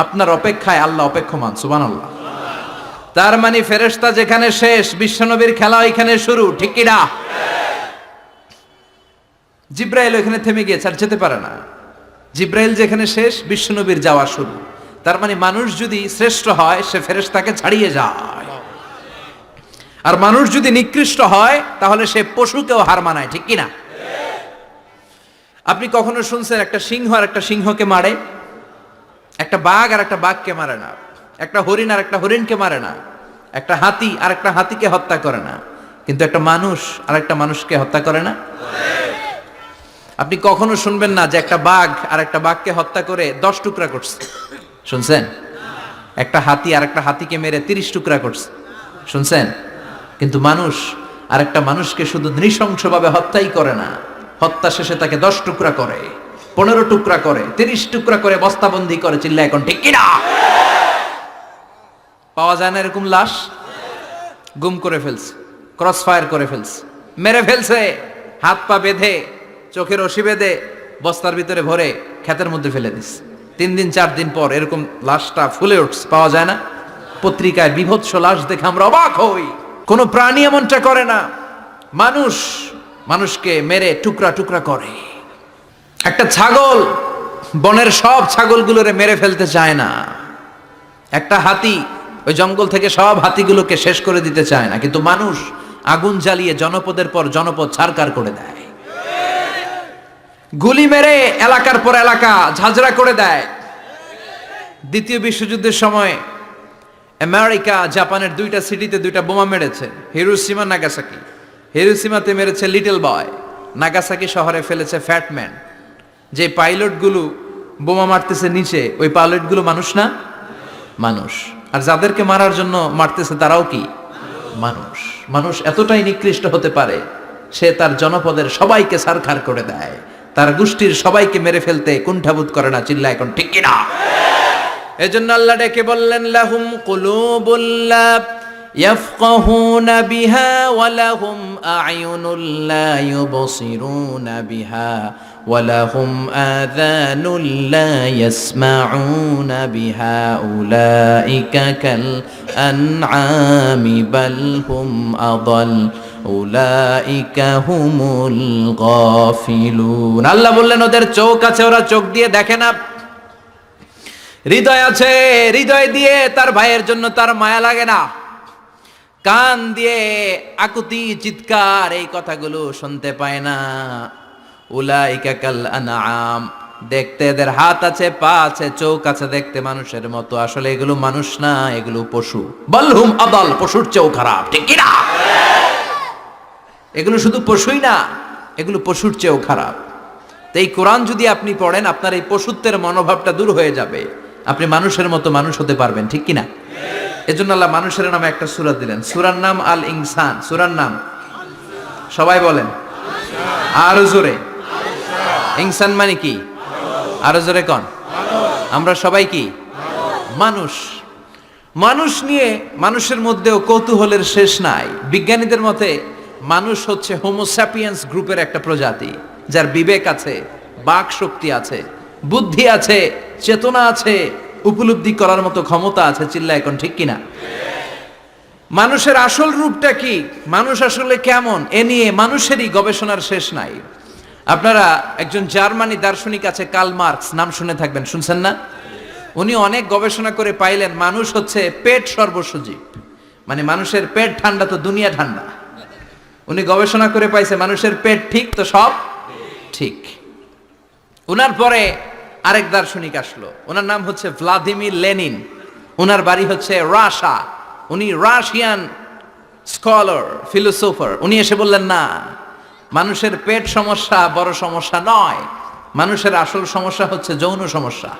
আপনার অপেক্ষায় আল্লাহ অপেক্ষমান, সুবহানাল্লাহ। তার মানে ফেরেশতা যেখানে শেষ, বিশ্বনবীর খেলা এখানে শুরু, ঠিক কি না? জিব্রাইল ওখানে থেমে গিয়েছে, আর যেতে পারে না। জিব্রাইল যেখানে শেষ, বিশ্বনবীর যাওয়া শুরু। তার মানে মানুষ যদি শ্রেষ্ঠ হয় সে ফেরেশতাকে ছাড়িয়ে যায়, আর মানুষ যদি নিকৃষ্ট হয় তাহলে সে পশুকেও হার মানায়, ঠিক কি না? আপনি কখনো শুনছেন একটা সিংহ আর একটা সিংহকে মারে? একটা বাঘ আর একটা বাঘকে মারে না, একটা হরিণ আর একটা হরিণকে মারে না, একটা হাতি আর একটা হাতিকে হত্যা করে না, কিন্তু একটা মানুষ আর একটা মানুষকে হত্যা করে না? আপনি কখনো শুনবেন না যে একটা বাঘ আর একটা বাঘকে হত্যা করে 10 টুকরা করছে? শুনছেন? একটা হাতি আর একটা হাতিকে মেরে 30 টুকরা করছে? শুনছেন? কিন্তু মানুষ আর একটা মানুষকে শুধু নৃশংসভাবে হত্যাই করে না, হত্যা শেষে তাকে 10 টুকরা করে, 15 টুকরা করে, 30 টুকরা করে বস্তাবন্দি করে। চিল্লা এখন ঠিক কিনা? পাওয়া যায় না এরকম লাশ? গুম করে ফেলছে, ক্রস ফায়ার করে ফেলছে, মেরে ফেলছে, হাত পা বেঁধে, চোখের রশি বেঁধে বস্তার ভিতরে ভরে ক্ষেতের মধ্যে ফেলে দিস। 3 দিন 4 দিন পর এরকম লাশটা ফুলে উঠছে, পাওয়া যায় না? পত্রিকায় বিভৎস লাশ দেখে আমরা অবাক হই। কোন প্রাণী এমনটা করে না, মানুষ মানুষকে মেরে টুকরা টুকরা করে। একটা ছাগল বনের সব ছাগলগুলোরে মেরে ফেলতে চায় না, একটা হাতি ওই জঙ্গল থেকে সব হাতিগুলোকে শেষ করে দিতে চায় না, কিন্তু মানুষ আগুন জ্বালিয়ে জনপদের পর জনপদ ছারকার করে দেয়, গুলি মেরে এলাকার পর এলাকা ঝাঁঝরা করে দেয়। দ্বিতীয় বিশ্বযুদ্ধের সময় আমেরিকা জাপানের 2টা সিটিতে 2টা বোমা মেরেছে, হিরোশিমা নাগাসাকি। হিরোশিমাতে মেরেছে লিটল বয়, নাগাসাকি শহরে ফেলেছে ফ্যাট ম্যান। যে পাইলটগুলো বোমা মারতেছে নিচে, ওই পাইলটগুলো মানুষ না? মানুষ। আর যাদেরকে মারার জন্য মারতেছে তারাও কি মানুষ? মানুষ এতটাই নিকৃষ্ট হতে পারে, সে তার জনপদের সবাইকে সারখার করে দেয়, তার গোষ্ঠীর সবাইকে মেরে ফেলতে কুণ্ঠাবোধ করে না। চিল্লা এখন ঠিক কিনা? এজন্য আল্লাহ ডেকে বললেন, লাহুম কুলুবুল লা ইয়াফকাহুনা বিহা ওয়া লাহুম আ'য়ুনুল লা ইউবসিরুনা বিহা ওয়া লাহুম আযানুল লা ইয়াসমাউনা বিহা উলাইকা কাল আনআমি বাল হুম আদাল উলাইকা হুমুল গাফিলুন। আল্লাহ বললেন ওদের চোখ আছে, ওরা চোখ দিয়ে দেখে না, হৃদয় আছে, হৃদয় দিয়ে তার ভাইয়ের জন্য তার মায়া লাগে না, কান দিয়ে আকুতি চিৎকার এই কথাগুলো শুনতে পায় না। উলাইকা কাল আনআম, দেখতে এদের হাত আছে, পা আছে, চোখ আছে, দেখতে মানুষের মতো, আসলে এগুলো মানুষ না, এগুলো পশু। বালহুম আদাল, পশুর চেয়েও খারাপ, ঠিক কি না? এগুলো শুধু পশুই না, এগুলো পশুর চেয়েও খারাপ। তো এই কোরআন যদি আপনি পড়েন, আপনার এই পশুত্বের মনোভাবটা দূর হয়ে যাবে, আপনি মানুষের মতো মানুষ হতে পারবেন, ঠিক কিনা? এজন্য আল্লাহ মানুষের নামে একটা সূরা দিলেন, সূরার নাম আল ইনসান। সূরার নাম সবাই বলেন আরো জোরে। ইনসান মানে কি? আরো জোরে কোন? আমরা সবাই কি? মানুষ। মানুষ নিয়ে মানুষের মধ্যেও কৌতূহলের শেষ নাই। বিজ্ঞানীদের মতে মানুষ হচ্ছে হোমোস্যাপিয়েন্স গ্রুপের একটা প্রজাতি, যার বিবেক আছে, বাক শক্তি আছে, বুদ্ধি আছে, চেতনা আছে, উপলব্ধি করার মতো ক্ষমতা আছে। চিল্লা এখন ঠিক কিনা? মানুষের আসল রূপটা কি, মানুষ আসলে কেমন, এ নিয়ে মানুষেরই গবেষণার শেষ নাই। আপনারা একজন জার্মানি দার্শনিক আছে কার্ল মার্কস, নাম শুনে থাকবেন, শুনছেন না? উনি অনেক গবেষণা করে পাইলেন মানুষ হচ্ছে পেট সর্বস্ব জীব। মানে মানুষের পেট ঠান্ডা তো দুনিয়া ঠান্ডা। উনি গবেষণা করে পাইছে মানুষের পেট ঠিক তো সব ঠিক। উনার পরে আরেক দার্শনিক আসলো, ওনার নাম হচ্ছে ভ্লাদিমির লেনিন। ওনার বাড়ি হচ্ছে রাশিয়া। উনি রাশিয়ান স্কলার, ফিলোসোফার। উনি এসে বললেন না, মানুষের পেট সমস্যা বড় সমস্যা নয়, মানুষের আসল সমস্যা হচ্ছে যৌন সমস্যা,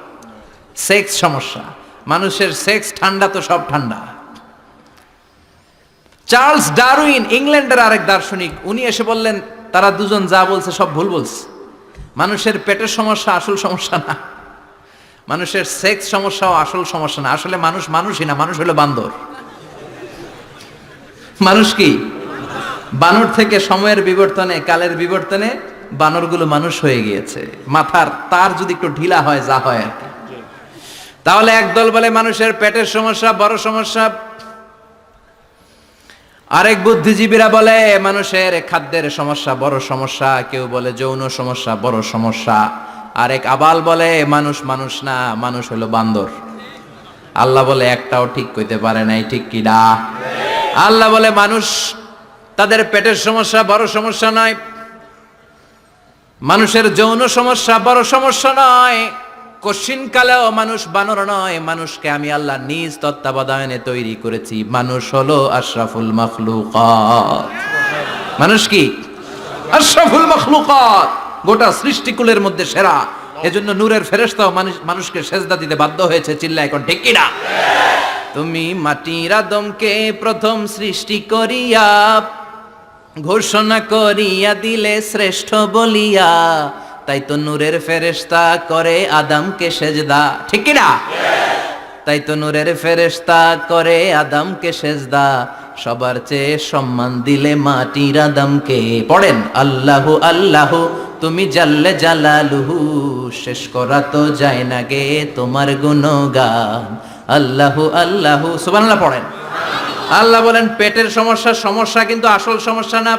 সেক্স সমস্যা। মানুষের সেক্স ঠান্ডা তো সব ঠান্ডা। চার্লস ডারউইন, ইংল্যান্ডের আরেক দার্শনিক, উনি এসে বললেন তারা দুজন যা বলছে সব ভুল বলছে। মানুষের পেটের সমস্যা আসল সমস্যা না, মানুষের সেক্স সমস্যাও আসল সমস্যা না। আসলে মানুষ মানুষই না, মানুষ হলো বান্দর। মানুষ কি? বানর থেকে সময়ের বিবর্তনে, কালের বিবর্তনে বানরগুলো মানুষ হয়ে গিয়েছে। মাথার তার যদি একটু ঢিলা হয়, যা হয় আর কি। তাহলে একদল বলে মানুষের পেটের সমস্যা বড় সমস্যা, আরেক বুদ্ধিজীবীরা বলে মানুষের খাদ্যের সমস্যা বড় সমস্যা, কেউ বলে যৌন সমস্যা বড় সমস্যা, আরেক আবাল বলে মানুষ মানুষ না, মানুষ হলো বান্দর। আল্লাহ বলে একটাও ঠিক কইতে পারে নাই, ঠিক কি না? আল্লাহ বলে মানুষ তাদের পেটের সমস্যা বড় সমস্যা নয়, মানুষের যৌন সমস্যা বড় সমস্যা নয়, কশিন কালেও মানুষ বানর নয়। মানুষকে আমি আল্লাহ নিজ তত্ত্বাবধানে তৈরি করেছি। মানুষ হলো আশরাফুল মাখলুকাত। মানুষ কি? আশরাফুল মাখলুকাত, গোটা সৃষ্টিকুলের মধ্যে সেরা। এজন্য নূরের ফেরেশতাও মানুষকে সেজদা দিতে বাধ্য হয়েছে। চিল্লা এখন ঠিক কিনা? তুমি মাটির আদমকে প্রথম সৃষ্টি করিয়া ঘোষণা করিয়া দিলে শ্রেষ্ঠ বলিয়া, তাই তো নূরের ফেরেশতা করে আদমকে সেজদা, ঠিক কি না? তাই তো নূরের ফেরেশতা করে আদমকে সেজদা, সবার চেয়ে সম্মান দিলে মাটির আদমকে। পড়েন আল্লাহু আল্লাহু তুমি জাল্লে জালালুহু, শেষ করা তো যায় না গে তোমার গুণগান। আল্লাহু আল্লাহু সুবহানাল্লাহ পড়েন। আল্লাহ বলেন পেটের সমস্যা সমস্যা, কিন্তু আসল সমস্যা না।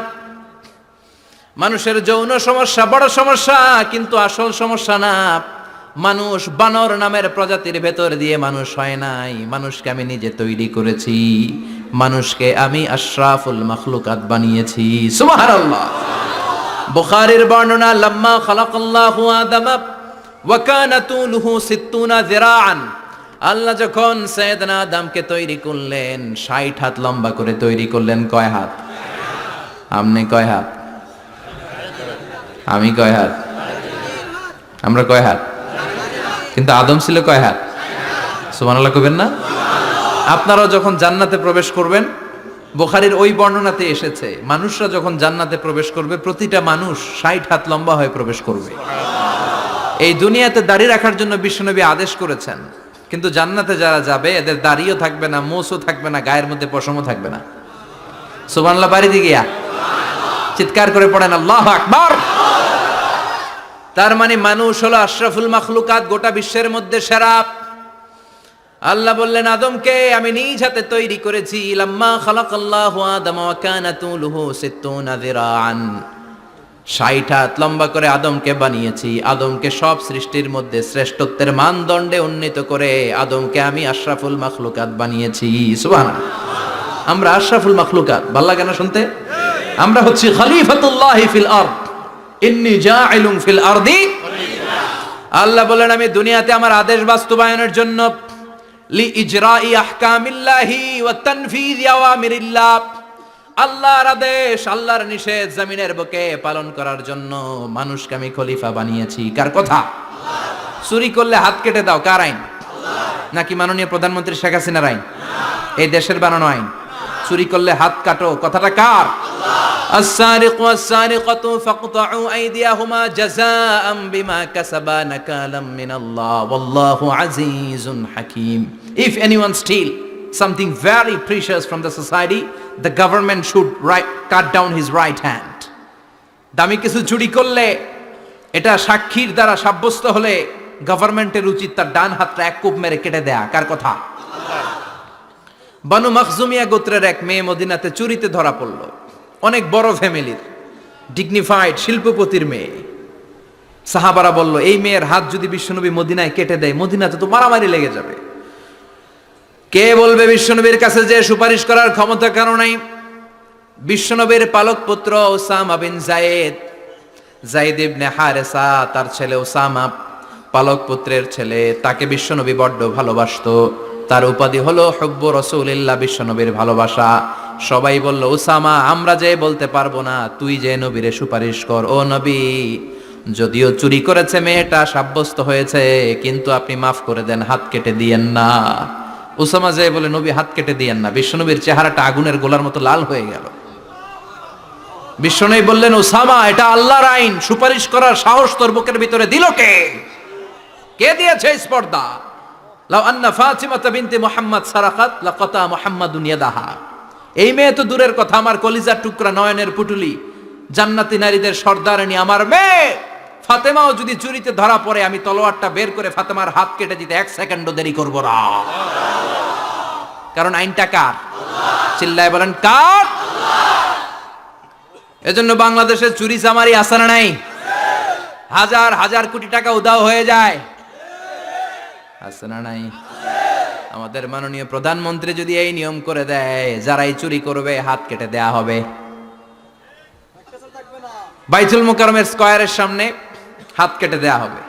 মানুষের যৌন সমস্যা বড় সমস্যা, কিন্তু আসল সমস্যা না। মানুষ বানর নামের প্রজাতির ভেতর দিয়ে মানুষ হয় নাই, মানুষকে আমি নিজে তৈরি করেছি। মানুষকে আমি আশরাফুল মাখলুকাত বানিয়েছি। সুবহানাল্লাহ। বুখারীর বর্ণনা, লাম্মা খালাকাল্লাহু আদামা ওয়া কানা তুলুহু 60 যিরাআন। আল্লাহ যখন সাইয়েদনা আদমকে তৈরি করলেন 60 হাত লম্বা করে তৈরি করলেন। কয় হাত? আপনি কয় হাত? আমি কয় হাত? আমরা কয় হাত? কিন্তু আদম ছিল কয় হাত? সুবহানাল্লাহ কইবেন না? আপনারাও যখন জান্নাতে প্রবেশ করবেন, বুখারীর ওই বর্ণনাতে এসেছে মানুষরা যখন জান্নাতে প্রবেশ করবে প্রতিটা মানুষ 60 হাত লম্বা হয়ে প্রবেশ করবে। এই দুনিয়াতে দাড়ি রাখার জন্য বিশ্বনবী আদেশ করেছেন, কিন্তু জান্নাতে যারা যাবে এদের দাড়িও থাকবে না, মোছও থাকবে না, গায়ের মধ্যে পশমও থাকবে না। সুবহানাল্লাহ বাড়িতে গিয়া চিৎকার করে পড়েন আল্লাহু আকবার। তার মানে মানুষ হলো আশরাফুল মাখলুকাত, গোটা বিশ্বের মধ্যে সেরা। আল্লাহ বললেন আদমকে আমি নিজ হাতে তৈরি করেছি। লাম্মা খালাকাল্লাহু আদামা ওয়া কানা তুলুহু 60 যিরাআন, 60 হাত লম্বা করে আদমকে বানিয়েছি। আদমকে সব সৃষ্টির মধ্যে শ্রেষ্ঠত্বের মানদণ্ডে উন্নীত করে আদমকে আমি আশরাফুল মাখলুকাত বানিয়েছি। সুবহানাল্লাহ। আমরা আশরাফুল মাখলুকাত, ভালো লাগে না শুনতে? আমরা হচ্ছি খলিফাতুল্লাহি ফিল আরদ, ইন্নী জাইলুন ফিল আরদি খলিফা। আল্লাহ বলেন আমি দুনিয়াতে আমার আদেশ বাস্তবায়নের জন্য, লি ইজরাই আহকামিল্লাহি ওয়া তানফিযি আওয়ামিরিল্লাহ, আল্লাহর আদেশ আল্লাহর নিষেধ জমিনের বুকে পালন করার জন্য মানুষকে আমি খলিফা বানিয়েছি। কার কথা? চুরি করলে হাত কেটে দাও, কার আইন? নাকি মাননীয় প্রধানমন্ত্রী শেখ হাসিনার আইন? এই দেশের বানানো আইন। চুরি করলে হাত কাটো, কথাটা কার? السارق والسارقة فاقطعوا أيديهما جزاء بما كسبا نكالا من الله والله عزيز حكيم. If anyone steal something very precious from the society, the government should cut down his right hand. দামি কিছু চুরি করলে এটা সাক্ষীর দ্বারা সাব্যস্ত হলে গভর্নমেন্টের উচিত তার ডান হাতটা এক কোপ মেরে কেটে দেয়া। কার কথা? বানু মখজুমিয়া গোত্রের এক মেয়ে মদিনাতে চুরিতে ধরা পড়ল। অনেক বড় ফ্যামিলির, ডিগনিফাইড শিল্পপতির মেয়ে। সাহাবারা বলল, এই মেয়ের হাত যদি বিশ্বনবী মদিনায় কেটে দেয়, মদিনাতে তো মারামারি লেগে যাবে। কে বলবে বিশ্বনবীর কাছে যে সুপারিশ করার ক্ষমতা কারো নাই? বিশ্বনবীর পালক পুত্র উসামা বিন যায়েদ ইবনে হারেসা, তার ছেলে উসামা পালক পুত্রের ছেলে, তাকে বিশ্বনবী বড্ড ভালোবাসতো। তার উপাধি হলো হুব্বু রাসূলিল্লাহ, বিশ্বনবীর ভালোবাসা। সবাই বলল, উসামা আমরা যে বলতে পারবো না, তুই যে নবীরে সুপারিশ কর। ও নবী, যদিও চুরি করেছে মেয়েটা, সাব্যস্ত হয়েছে, কিন্তু আপনি মাফ করে দেন, হাত কেটে দিয়েন না। উসামা যে বলে, নবী হাত কেটে দিয়েন না। বিশ্বনবীর চেহারাটা আগুনের গোলার মতো লাল হয়ে গেল। বিশ্বনবী বললেন, উসামা এটা আল্লাহর আইন, সুপারিশ করার সাহস তোর বুকের ভিতরে দিল কে? কে দিয়েছে স্পর্ধা? লাউ আন্না ফাতিমাতা বিনতে মুহাম্মদ সারাকাত লাকাতা মুহাম্মাদুন ইয়াদাহা। এই মেয়ে তো দূরের কথা, আমার কলিজার টুকরা, নয়নের পুটুলি, জান্নাতি নারীদের সর্দারণী আমার মেয়ে ফাতেমাও যদি চুরিতে ধরা পড়ে, আমি তলোয়ারটা বের করে ফাতেমার হাত কেটে দিতে এক সেকেন্ডও দেরি করব না। কারণ আইনটা কার? চিল্লায় বলেন কার? এজন্য বাংলাদেশের চুরি চামারি আসার নাই, হাজার হাজার কোটি টাকা উধাও হয়ে যায়, আছে না নাই? আমাদের মাননীয় প্রধানমন্ত্রী যদি এই নিয়ম করে দেয়, যারাই চুরি করবে হাত কেটে দেয়া হবে। বাইতুল মুকাররমের স্কয়ারের সামনে হাত কেটে দেয়া হবে।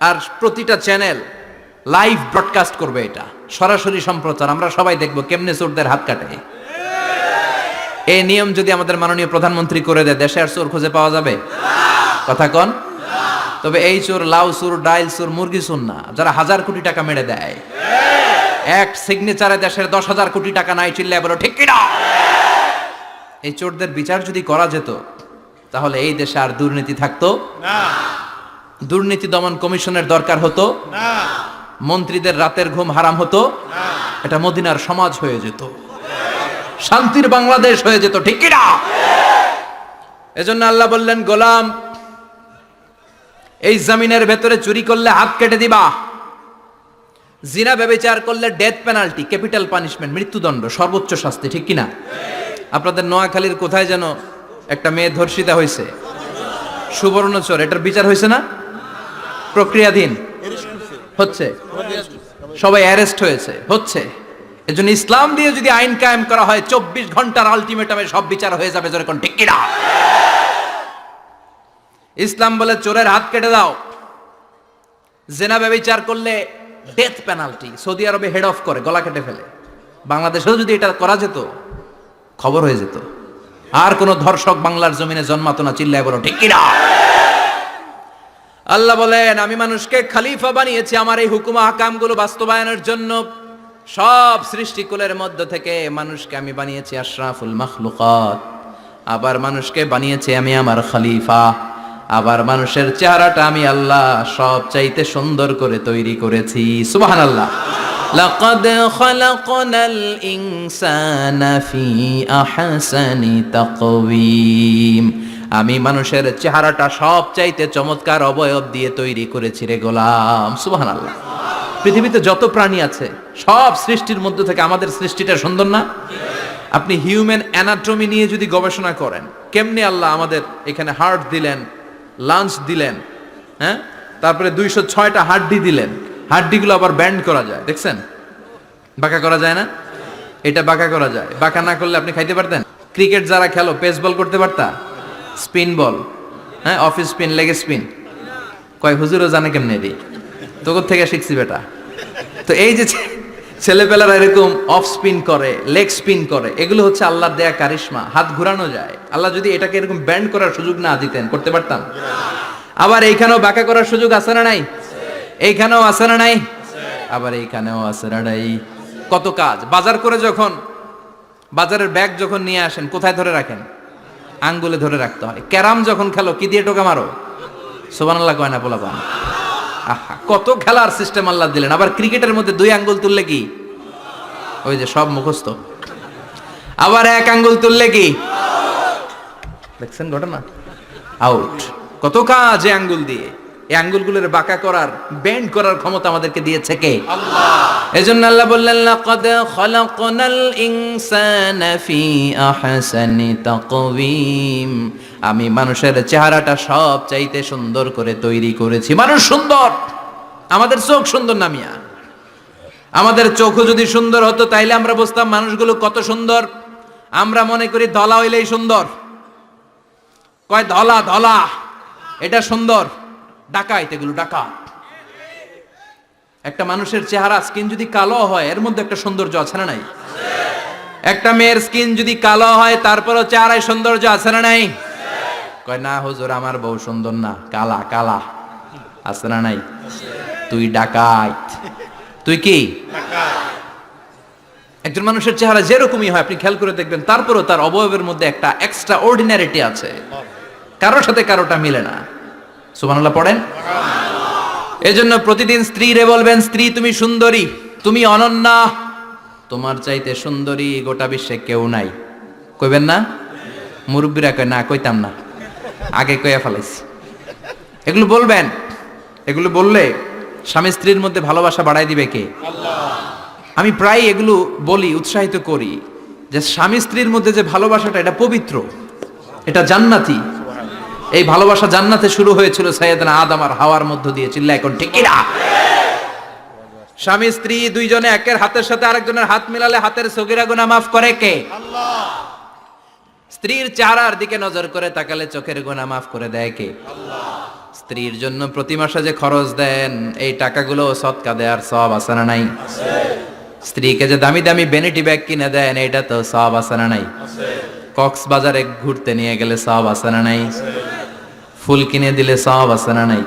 আর প্রতিটা চ্যানেল লাইভ ব্রডকাস্ট করবে, এটা সরাসরি সম্প্রচার, আমরা সবাই দেখবো কেমনে চোরদের হাত কাটে। এই নিয়ম যদি আমাদের মাননীয় প্রধানমন্ত্রী করে দেয়, দেশে আর চোর খুঁজে পাওয়া যাবে? কথা কন। তবে এই চোর লাউ চোর, ডাইল চোর, মুরগি চোর না, যারা হাজার কোটি টাকা মেরে দেয়। এক সিগনেচারে দেশের 10,000 কোটি টাকা নাই, চিল্লায় বলো ঠিক কিনা? এই চোরদের বিচার যদি করা যেত, তাহলে এই দেশে আর দুর্নীতি থাকতো না। দুর্নীতি দমন কমিশনের দরকার হতো না। মন্ত্রীদের রাতের ঘুম হারাম হতো না। এটা মদিনার সমাজ হয়ে যেত, শান্তির বাংলাদেশ হয়ে যেত, ঠিক কিনা? এজন্য আল্লাহ বললেন, গোলাম এই জমিনের ভেতরে চুরি করলে হাত কেটে দিবা, জিনা ব্যভিচার করলে ডেথ পেনাল্টি, ক্যাপিটাল পানিশমেন্ট, মৃত্যুদণ্ড, সর্বোচ্চ শাস্তি, ঠিক কিনা? আপনাদের নোয়াখালীর কোথায় যেন একটা মেয়ে ধর্ষিতা হয়েছে, সুবর্ণচর, এটার বিচার হয়েছে না? প্রক্রিয়াধীন হচ্ছে, সবাই অ্যারেস্ট হচ্ছে। এজন্য ইসলাম দিয়ে যদি আইন কায়েম করা হয়, 24 ঘন্টার আলটিমেটামে সব বিচার হয়ে যাবে, যেরকম ঠিক কিনা? ইসলাম বলে চোরের হাত কেটে দাও। জেনা ব্যভিচার করলে ডেথ পেনাল্টি, সৌদি আরবে হেড অফ করে, গলা কেটে ফেলে। বাংলাদেশেও যদি এটা করা যেত, খবর হয়ে যেত, আর কোন ধর্ষক বাংলার জমিনে জন্মাতো না, চিল্লায় বলো ঠিক কিনা? আল্লাহ বলেন, আমি মানুষকে খলিফা বানিয়েছি আমার এই হুকুম আহকামগুলো বাস্তবায়নের জন্য। সব সৃষ্টিকুলের মধ্য থেকে মানুষকে আমি বানিয়েছি আশরাফুল মাখলুকাত। আবার মানুষকে বানিয়েছি আমি আমার খলিফা। আবার মানুষের চেহারাটা আমি আল্লাহ সব চাইতে সুন্দর করে তৈরি করেছি। সুবহানাল্লাহ। লাকাদ খালাকনাল ইনসানা ফি আহসানি তাকওয়িম। আমি মানুষের চেহারাটা সব চাইতে চমৎকার অবয়ব দিয়ে তৈরি করেছি রে গোলাম। সুবহানাল্লাহ। পৃথিবীতে যত প্রাণী আছে সব সৃষ্টির মধ্যে থেকে আমাদের সৃষ্টিটা সুন্দর না? আপনি হিউম্যান অ্যানাটমি নিয়ে যদি গবেষণা করেন, কেমনে আল্লাহ আমাদের এখানে হার্ট দিলেন, লাঞ্চ দিলেন, হ্যাঁ, তারপরে 206টা হাড্ডি দিলেন, হাড্ডিগুলো আবার ব্যান্ড করা যায়, দেখছেন? বাঁকা করা যায় না? এটা বাঁকা করা যায়। বাঁকা না করলে আপনি খাইতে পারতেন? ক্রিকেট যারা খেলো, পেস বল করতে পারতা? স্পিন বল, হ্যাঁ, অফিস স্পিন, লেগ স্পিন, কয় হুজুরও জানে কেমনে রে, তোর থেকে শিখছি বেটা। তো এই যে ছেলেপেলারা এরকম অফ স্পিন করে, লেগ স্পিন করে, এগুলো হচ্ছে আল্লাহর দেয়া কারিশমা। হাত ঘুরানো যায়। আল্লাহ যদি এটাকে এরকম ব্যান্ড করার সুযোগ না দিতেন, করতে পারতাম? আবার এইখানেও বাঁকা করার সুযোগ আছে না নাই? এইখানেও আছে না নাই? আবার এইখানেও আছে না নাই? কত কাজ। বাজার করে যখন বাজারের ব্যাগ যখন নিয়ে আসেন, কোথায় ধরে রাখেন? আঙ্গুলে ধরে রাখতে হয়। ক্যারাম যখন খেলো, কি দিয়ে টোকা মারো? সুবহানাল্লাহ কয় না পোলাপান? আহা, কত খেলার সিস্টেম আল্লাহ দিলেন। আবার ক্রিকেটের মধ্যে 2 আঙ্গুল তুললে কি? ওই যে সব মুখস্থ। আবার 1 আঙ্গুল তুললে কি? দেখছেন ঘটনা? আউট। কত কাজ এই আঙ্গুল দিয়ে। এই আঙ্গুলগুলোর বাঁকা করার, বেন্ড করার ক্ষমতা আমাদেরকে দিয়েছে কে? আল্লাহ। এজন্য আল্লাহ বললেন, লাকাদ খালাকনাল ইনসানা ফি আহসানি তাকওয়িম। আমি মানুষের চেহারাটা সব চাইতে সুন্দর করে তৈরি করেছি। মানুষ সুন্দর, আমাদের চোখ সুন্দর না মিয়া? আমাদের চোখও যদি সুন্দর হতো তাইলে আমরা বুঝতাম মানুষগুলো কত সুন্দর। আমরা মনে করি ধলা হইলেই সুন্দর। কয় ধলা ধলা, এটা সুন্দর। ডাকাইত, এগুলো ডাকাত। একটা মানুষের চেহারা স্কিন যদি কালো হয়, এর মধ্যে একটা সৌন্দর্য আছে না নাই? একটা মেয়ের স্কিন যদি কালো হয়, তারপরও চেহারায় সৌন্দর্য আছে না নাই? কয় না হুজুর, আমার বউ সুন্দর না, কালা কালা। আছে না নাই? তুই ডাকাইত। তুই কি? একজন মানুষের চেহারা যেরকমই হয়, আপনি খেয়াল করে দেখবেন, তারপরও তার অবয়বের মধ্যে একটা এক্সট্রা অর্ডিনারিটি আছে। কারোর সাথে কারোটা মিলে না। সুবহানাল্লাহ পড়েন। এজন্য প্রতিদিন স্ত্রীরে বলবেন, স্ত্রী তুমি সুন্দরী, তুমি অনন্যা, তোমার চাইতে সুন্দরী গোটা বিশ্বে কেউ নাই। কইবেন না? মুরব্বীরা কয় না, কইতাম না, আগে কইয়া ফেলাইছি। এগুলো বলবেন। এগুলো বললে স্বামী স্ত্রীর মধ্যে ভালোবাসা বাড়াই দিবে কে? আল্লাহ। আমি প্রায় এগুলো বলি, উৎসাহিত করি যে স্বামী স্ত্রীর মধ্যে যে ভালোবাসাটা, এটা পবিত্র, এটা জান্নাতি। এই ভালোবাসা জান্নাতে শুরু হয়েছিল সাইয়েদনা আদম আর হাওয়ার মধ্য দিয়ে। চিল্লা এখন ঠিক কিনা? স্বামী স্ত্রী দুইজনে একের হাতের সাথে আরেকজনের হাত মিলালে হাতের সগীরা গুনাহ মাফ করে কে? আল্লাহ। স্ত্রীর চেহারার দিকে নজর করে তাকালে চোখের গুনাহ মাফ করে দেয় কে? আল্লাহ। স্ত্রীর জন্য প্রতি মাসে যে খরচ দেন, এই টাকাগুলো সদকা দেওয়ার সওয়াব আছে না নাই? আছে। স্ত্রীকে যে দামি দামি ভ্যানিটি ব্যাগ কিনে দেন, এটা তো সওয়াব আছে না নাই? আছে। কক্সবাজারে ঘুরতে নিয়ে গেলে সওয়াব আছে না নাই? আছে। ফুল কিনে দিলে সওয়াব আছে না নাই?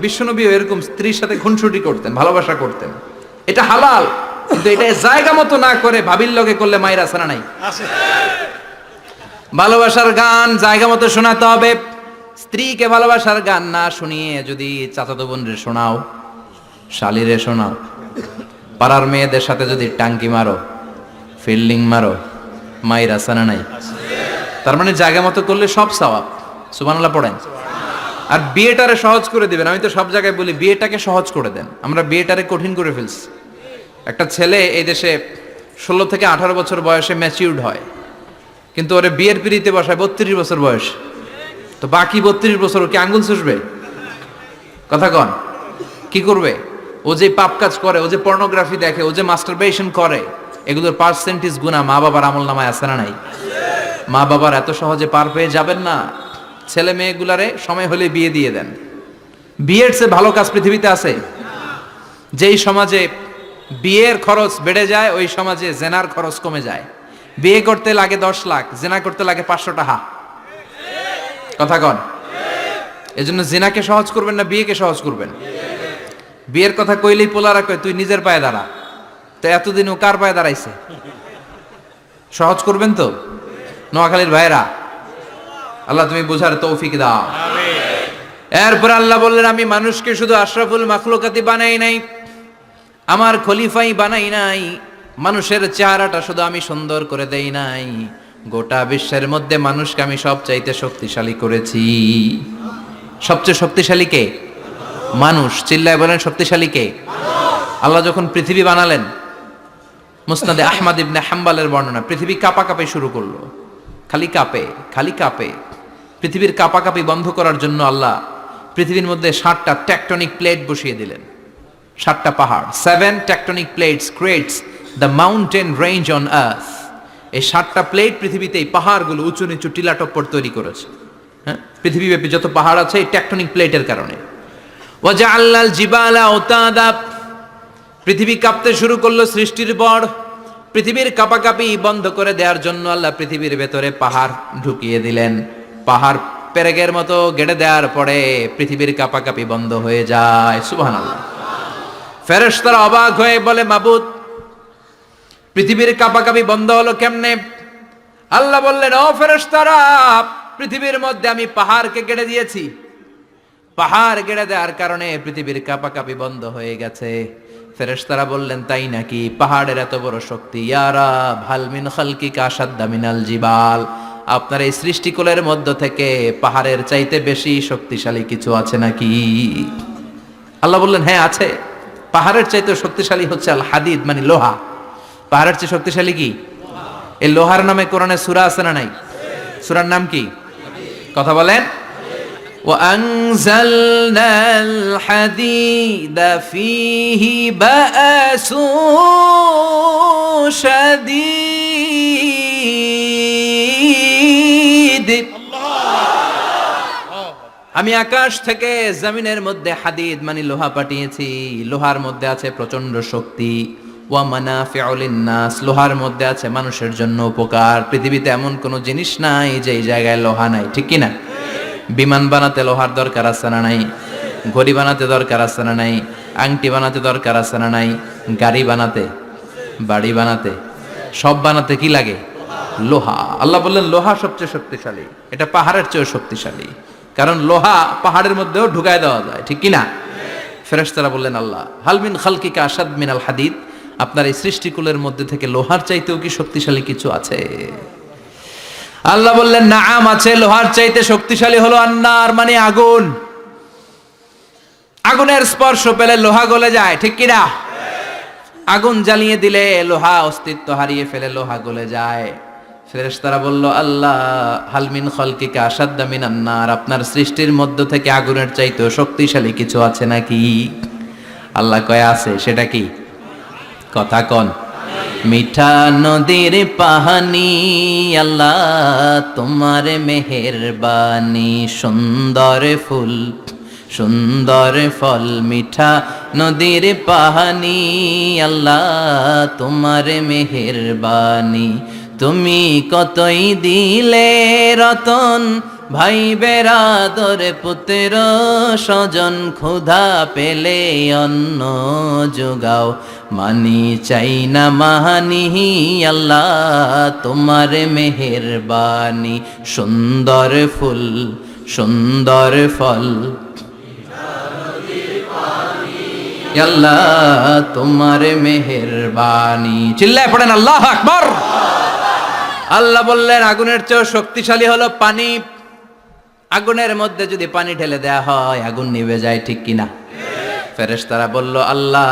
বিশ্বনবীও এরকম স্ত্রীর সাথে খুনসুটি করতেন, ভালোবাসা করতেন। এটা হালাল, কিন্তু এটা জায়গা মতো না করে ভাবির লগে করলে মায়ের আছে না নাই? আছে। ভালোবাসার গান জায়গা মতো শোনাতে হবে। স্ত্রীকে ভালোবাসার গান না শুনিয়ে যদি চাচাতো বোনরে শোনাও, শালিরে শোনাও, পাড়ার মেয়েদের সাথে যদি টাঙ্কি মারো, ফিল্ডিং মারো, মায়ের আছে না নাই? তার মানে জায়গা মতো করলে সব সওয়াব। সুবহানাল্লাহ পড়েন। আর বিয়েটারে সহজ করে দিবেন। আমি তো সব জায়গায় বলি, বিয়েটাকে সহজ করে দেন। আমরা বিয়েটারে কঠিন করে ফেলছি। একটা ছেলে এই দেশে 16 থেকে 18 বছর বয়সে ম্যাচিউরড হয়, কিন্তু ওরে বিয়ের পিড়িতে বসায় 32 বছর বয়স। তো বাকি 32 বছর কি আঙ্গুল চুষবে? কথা কন, কি করবে? ও যে পাপ কাজ করে, ও যে পর্নোগ্রাফি দেখে, ও যে মাস্টারবেশন করে, এগুলোর পার্সেন্টেজ গুনাহ মা বাবার আমলনামায় আছে না নাই? মা বাবার এত সহজে পার পেয়ে যাবেন না। ছেলে মেয়েগুলারে সময় হলে বিয়ে দিয়ে দেন। বিয়ের চেয়ে ভালো কাজ পৃথিবীতে আছে? যেই সমাজে বিয়ের খরচ বেড়ে যায়, ওই সমাজে জেনার খরচ কমে যায়। বিয়ে করতে লাগে 10 লাখ, জেনা করতে লাগে 500 টাকা। কথা কন। এজন্য জেনাকে সহজ করবেন না বিয়েকে সহজ করবেন? বিয়ের কথা কইলেই পোলারা কয় তুই নিজের পায়ে দাঁড়া। তো এতদিন ও কার পায়ে দাঁড়াইছে? সহজ করবেন তো? নোয়াখালীর ভাইরা, আল্লাহ তুমি বুঝার তৌফিক দাও। এরপর আল্লাহ বললেন, আমি মানুষকে শুধু আশরাফুল মাখলুকাতি বানাই নাই, আমার খলিফাই বানাই নাই। মানুষের চেহারাটা শুধু আমি সুন্দর করে দেই নাই, গোটা বিশ্বের মধ্যে মানুষকে আমি সবচাইতে শক্তিশালী করেছি। সবচেয়ে শক্তিশালী কে? মানুষ। চিল্লায় বলেন শক্তিশালী কে? আল্লাহ যখন পৃথিবী বানালেন, মুসনাদে আহমদ ইবনে হাম্বালের বর্ণনা, পৃথিবী কাঁপাকাঁপি শুরু করলো। খালি কাঁপে, খালি কাঁপে। পৃথিবীর কাঁপাকাঁপি বন্ধ করার জন্য আল্লাহ পৃথিবীর মধ্যে 7টা টেকটনিক প্লেট বসিয়ে দিলেন। 7টা পাহাড়। 7 tectonic plates creates the mountain range on earth. এই 7টা প্লেট পৃথিবীতে এই পাহাড়গুলো উঁচু নিচু টিলা টপ্পর তৈরি করেছে। হ্যাঁ, পৃথিবীব্যাপী যত পাহাড় আছে এই টেকটনিক প্লেটের কারণে। ওয়াজআলনাল জিবালা আওতাদা, পৃথিবী কাঁপতে শুরু করলো সৃষ্টির পর। পৃথিবীর কাঁপাকাঁপি বন্ধ করে দেওয়ার জন্য আল্লাহ পৃথিবীর ভেতরে পাহাড় ঢুকিয়ে দিলেন। পাহাড় পেরেকের মতো গেড়ে দেওয়ার পরে পৃথিবীর কাঁপাকাঁপি বন্ধ হয়ে যায়। সুবহানাল্লাহ। ফেরেশতারা অবাক হয়ে বলে, মাবুদ, পৃথিবীর কাঁপাকাঁপি বন্ধ হলো কেমনে? আল্লাহ বললেন, ও ফেরেশতারা, পৃথিবীর মধ্যে আমি পাহাড়কে গেড়ে দিয়েছি। পাহাড় গেড়ে দেওয়ার কারণে পৃথিবীর কাঁপাকাঁপি বন্ধ হয়ে গেছে। ফেরেশতারা বললেন, তাই নাকি? পাহাড়ের এত বড় শক্তি। ইয়া রাব, হাল মিন খালকিকা আশাদ্দা মিনাল জিবাল। আপনার এই সৃষ্টিকুলের মধ্য থেকে পাহাড়ের চাইতে বেশি শক্তিশালী কিছু আছে নাকি? আল্লাহ বললেন, হ্যাঁ আছে। পাহাড়ের চাইতে শক্তিশালী হচ্ছে আল হাদিদ, মানে লোহা। পাহাড়ের চেয়ে শক্তিশালী কি? এই লোহার নামে কোরআনে সূরা আছে না নাই? সূরার নাম কি? কথা বলেন। وأنزلنا الحديد فيه بأس شديد। আমি আকাশ থেকে জমিনের মধ্যে হাদিদ মানে লোহা পাঠিয়েছি। লোহার মধ্যে আছে প্রচন্ড শক্তি। ওয়া মানাফিউ লিন্নাস, লোহার মধ্যে আছে মানুষের জন্য উপকার। পৃথিবীতে এমন কোনো জিনিস নাই যে এই জায়গায় লোহা নাই, ঠিক কি না? বিমান বানাতে লোহার দরকার আছে না নাই? ঘড়ি বানাতে দরকার আছে না নাই? আংটি বানাতে দরকার আছে না নাই? গাড়ি বানাতে, বাড়ি বানাতে, সব বানাতে কি লাগে? লোহা। আল্লাহ বললেন লোহা সবচেয়ে শক্তিশালী। এটা পাহাড়ের চেয়েও শক্তিশালী, কারণ লোহা পাহাড়ের মধ্যেও ঢুকায় দেওয়া যায়, ঠিক কি না? ফেরেশতারা বললেন, আল্লাহ, হাল মিন খালকিকা আশাদ মিনাল হাদিদ, আপনার এই সৃষ্টিকুলের মধ্যে থেকে লোহার চাইতেও কি শক্তিশালী কিছু আছে? আল্লাহ বললেন, নাআম আছে। লোহার চাইতে শক্তিশালী হলো আন্নার, মানে আগুন। আগুনের স্পর্শ পেলে লোহা গলে যায়, ঠিক কি না? আগুন জ্বালিয়ে দিলে লোহা অস্তিত্ব হারিয়ে ফেলে, লোহা গলে যায়। ফেরেশতারা বলল, আল্লাহ, হাল মিন খালকিকা আশাদ্দা মিনান নার, আপনার সৃষ্টির মধ্য থেকে আগুনের চাইতেও শক্তিশালী কিছু আছে নাকি? আল্লাহ কয় আছে। সেটা কি? কথা কন। মিঠা নদীর পাহানি, আল্লাহ তোমার মেহেরবানি। সুন্দর ফুল, সুন্দর ফল, মিঠা নদীর পাহানি, আল্লাহ তোমার মেহেরবানি। তুমি কতই দিলে রতন, ভাই বেরাদর পুত্র স্বজন। ক্ষুধা পেলে অন্ন যোগাও, মানি চাই না মাহানি, আল্লাহ তোমার মেহেরবানি। সুন্দর ফুল, সুন্দর ফল, আল্লাহ তোমার মেহেরবানি। চিল্লায় পড়েন আল্লাহু আকবার। আল্লাহ বললেন, আগুনের চেয়েও শক্তিশালী হলো পানি। আগুনের মধ্যে যদি পানি ঢেলে দেয়া হয়, আগুন নিভে যায়, ঠিক কিনা? ফেরেশতারা বলল, আল্লাহ,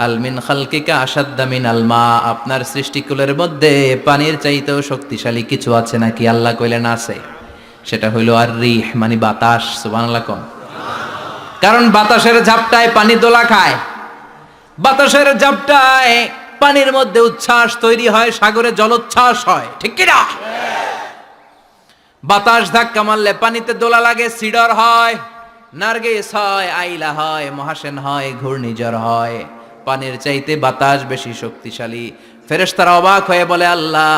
আল মিন খালকিকা আশাদ্দা মিনাল মা, আপনার সৃষ্টিকুলের মধ্যে পানির চাইতেও শক্তিশালী কিছু আছে নাকি? আল্লাহ কইলেন, আছে। সেটা হইল আর রিহ, মানে বাতাস। সুবহানাল্লাহ কোন। কারণ বাতাসের ঝাপটায় পানি দোলা খায়। বাতাসের ঝাপটায় পানির মধ্যে উচ্ছ্বাস তৈরি হয়, সাগরে জলোচ্ছ্বাস হয়, ঠিক কিনা? বাতাস ধাক্কা মারলে পানিতে দোলা লাগে, সিডর হয়, নার্গিস হয়, আইলা হয়, মহাসেন হয়, ঘূর্ণিঝড় হয়। পানির চাইতে বাতাস বেশি শক্তিশালী। ফেরেশতারা অবাক হয়ে বলে, আল্লাহ,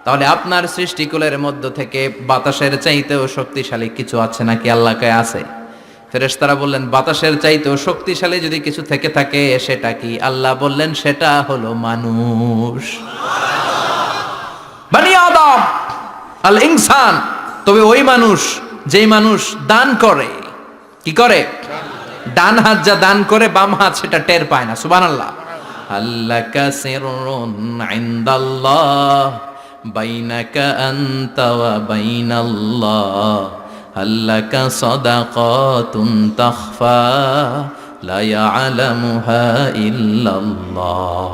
তাহলে আপনার সৃষ্টিকুলের মধ্য থেকে বাতাসের চাইতেও শক্তিশালী কিছু আছে নাকি? আল্লাহ কয় আছে। ফেরেশতারা বললেন, বাতাসের চাইতেও শক্তিশালী যদি কিছু থেকে থাকে সেটা কি? আল্লাহ বললেন, সেটা হলো মানুষ, বনি আদম, আল ইনসান। তবে ওই মানুষ, যেই মানুষ দান করে। কি করে? ডান হাত যা দান করে, বাম হাত সেটা টের পায় না। সুবহানাল্লাহ। আল্লাকা সিররুন ইনদাল্লাহ বাইনাকা আনতা ওয়া বাইনাল্লাহ, আল্লাকা সাদাকাতুন তাখফা লা ইয়ালামুহা ইল্লাল্লাহ,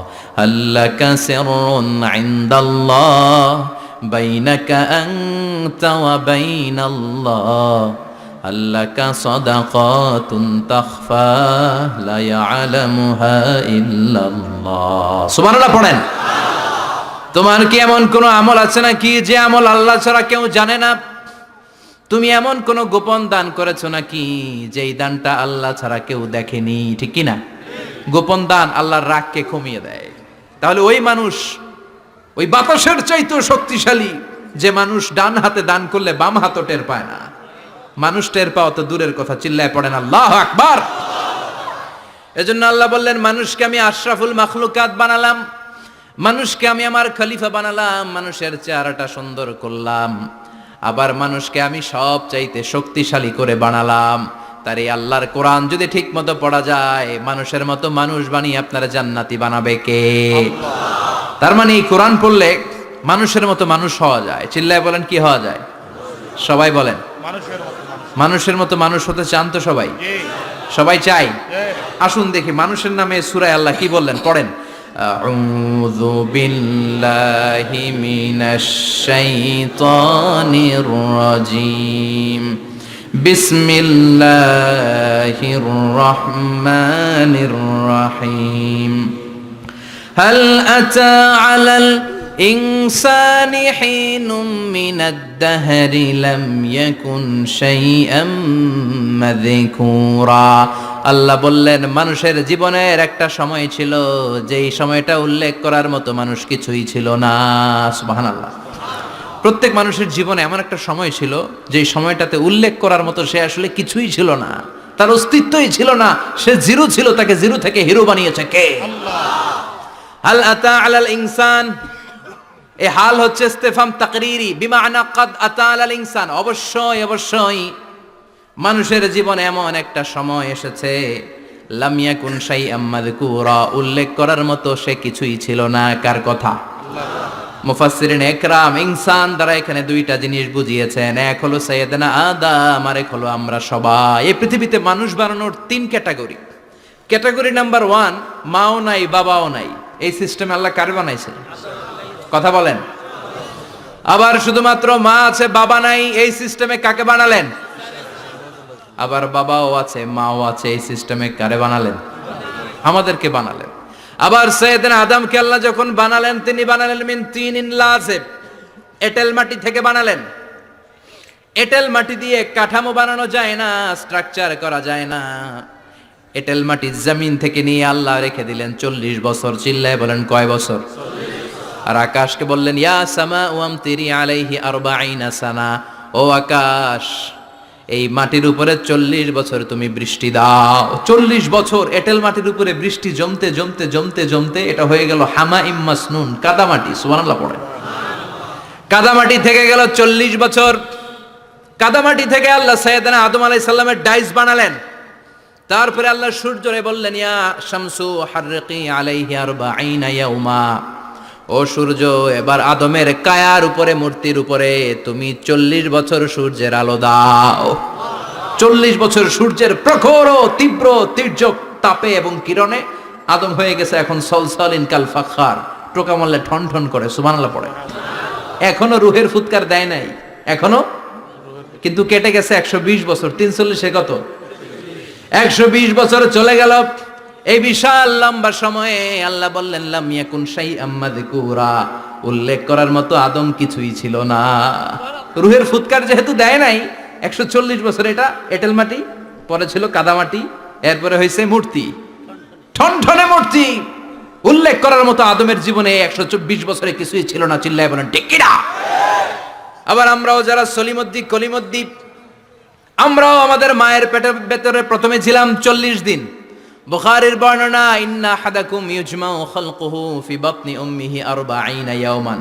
আল্লাকা সিররুন ইনদাল্লাহ বাইনাকা আনতা ওয়া বাইনাল্লাহ, আল্লাকা সাদাকাতুন তাখফা লা ইয়ালামুহা ইল্লাল্লাহ। সুবহানাল্লাহ পড়েন। তোমার কি এমন কোন আমল আছে নাকি যে আমল আল্লাহ ছাড়া কেউ জানে না? তুমি এমন কোন গোপন দান করেছো নাকি যেই দানটা আল্লাহ ছাড়া কেউ দেখেনি, ঠিক কি না? গোপন দান আল্লাহর রাগকে কমিয়ে দেয়। তাহলে ওই মানুষ ওই বাতাসের চাইতেও শক্তিশালী যে মানুষ ডান হাতে দান করলে বাম হাতও টের পায় না। মানুষ টের পাওয়া তো দূরের কথা, চিল্লায় পড়েন আল্লাহু আকবার। এজন্য আল্লাহ বললেন, মানুষকে আমি আশরাফুল মাখলুকাত বানালাম, মানুষকে আমি আমার খলিফা বানালাম, মানুষের চেহারাটা সুন্দর করলাম, আবার মানুষকে আমি সব চাইতে শক্তিশালী করে বানালাম। তার এই আল্লাহর কোরআন যদি ঠিক মতো পড়া যায়, মানুষের মতো মানুষ বানিয়ে আপনারা জান্নাতি বানাবে কে? তার মানে এই কোরআন পড়লে মানুষের মতো মানুষ হওয়া যায়। চিল্লায় বলেন, কি হওয়া যায়? সবাই বলেন, মানুষের মতো মানুষ হতে চান তো সবাই? সবাই চাই? আসুন দেখি মানুষের নামে সূরায় আল্লাহ কি বললেন, পড়েন। আউযু বিল্লাহি মিনাশ শাইতানির রাজীম, বিসমিল্লাহির রহমানির রহিম। হাল আতা আলাল ইনসানি হিনুম মিনাদ দাহরি লাম ইয়াকুন শাইআম মাযকুরা। আল্লাহ বললেন, মানুষের জীবনের একটা সময় ছিল যেই সময়টা উল্লেখ করার মতো মানুষ কিছুই ছিল না। সুবহানাল্লাহ। প্রত্যেক মানুষের জীবনে এমন একটা সময় ছিল যেই সময়টাতে উল্লেখ করার মতো সে আসলে কিছুই ছিল না, তার অস্তিত্বই ছিল না, সে জিরো ছিল, তাকে জিরো থেকে হিরো বানিয়েছে কে? আল্লাহ। হাল আতা আলাল ইনসান, এই হাল হচ্ছে ইস্তেফাম তাকরিরি, বিমানা কাদ আতা আলাল ইনসান, অবশ্যই অবশ্যই মানুষের জীবনে এমন একটা সময় এসেছে, লাম ইয়াকুন শাইআম মাযকুরা, উল্লেখ করার মতো সে কিছুই ছিল না। কার কথা? মুফাসসিরিন একরাম ইনসান দ্বারা এখানে দুইটা জিনিস বুঝিয়েছেন, এক হলো সাইয়েদনা আদম, আর এক হলো আমরা সবাই। এই পৃথিবীতে মানুষ বানানোর তিন ক্যাটাগরি। ক্যাটাগরি নাম্বার 1, মাও নাই বাবাও নাই, এই সিস্টেম আল্লাহ কার বানাইছে? কথা বলেন। আবার শুধুমাত্র মা আছে বাবা নাই, এই সিস্টেমে কাকে বানালেন? আবার বাবাও আছে মাও আছে, এই সিস্টেমে কারে বানালেন? আমাদেরকে বানালেন। আবার সাইয়েদনা আদমকে আল্লাহ যখন বানালেন, তিনি বানালেন মিন তিনিন লাযিব, এঁটেল মাটি থেকে বানালেন। এঁটেল মাটি দিয়ে কাঠামো বানানো যায় না, স্ট্রাকচার করা যায় না। এঁটেল মাটি জমিন থেকে নিয়ে আল্লাহ রেখে দিলেন 40 বছর। চিল্লায় বলেন, কয় বছর? আর আকাশকে বললেন, ইয়া সামা ওয়ামতিরি আলাইহি 40 সানা, ও আকাশ এই মাটির উপরে 40 বছর তুমি বৃষ্টি দাও। 40 বছর এঁটেল মাটির উপরে বৃষ্টি জমতে জমতে জমতে জমতে এটা হয়ে গেল হামাইম মাসনুন, কাদামাটি। সুবহানাল্লাহ পড়ে। কাদামাটি থেকে গেল 40 বছর। কাদামাটি থেকে আল্লাহ সাইয়েদনা আদম আলাইহিস সালামের ডাইস বানালেন। তারপরে আল্লাহ সূর্যরে বললেন, ইয়া শামসু হাররিকি আলাইহি 40 ইয়াউমা, ও সূর্য এবার আদমের কায়ার উপরে, মূর্তির উপরে তুমি 40 বছর সূর্যের আলো দাও। 40 বছর সূর্যের প্রখর ও তীব্র তির্যক তাপে এবং কিরণে আদম হয়ে গেছে এখন সলসলিন কাল ফাখার, টোকা মারলে ঠন ঠন করে। সুবহানাল্লাহ পড়ে। এখনো রুহের ফুৎকার দেয় নাই, এখনো, কিন্তু কেটে গেছে 120 বছর। 340 কত? 120 বছর চলে গেল। এই বিশাল লম্বা সময়ে আল্লাহ বললেন, লাম ইয়াকুন শাইআম মাযকুরা, উল্লেখ করার মতো আদম কিছুই ছিল না। রুহের ফুৎকার যেহেতু দেয় নাই 140 বছর, এটা এঁটেল মাটি, পরে ছিল কাদামাটি, এরপরে হয়েছে মূর্তি, ঠনঠনে মূর্তি। উল্লেখ করার মতো আদমের জীবনে 124 বছরে কিছুই ছিল না। চিল্লায় বলেন, ঠিক কিনা? আবার আমরাও যারা সলিমুদ্দিন কলিমুদ্দিন, আমরাও আমাদের মায়ের পেটের ভেতরে প্রথমে ছিলাম 40 দিন। বুখারীর বর্ণনা, ইন্না হাদাকুম ইউজমাউ খালকুহু ফি বাতনি উম্মিহি 40 ইয়াওমান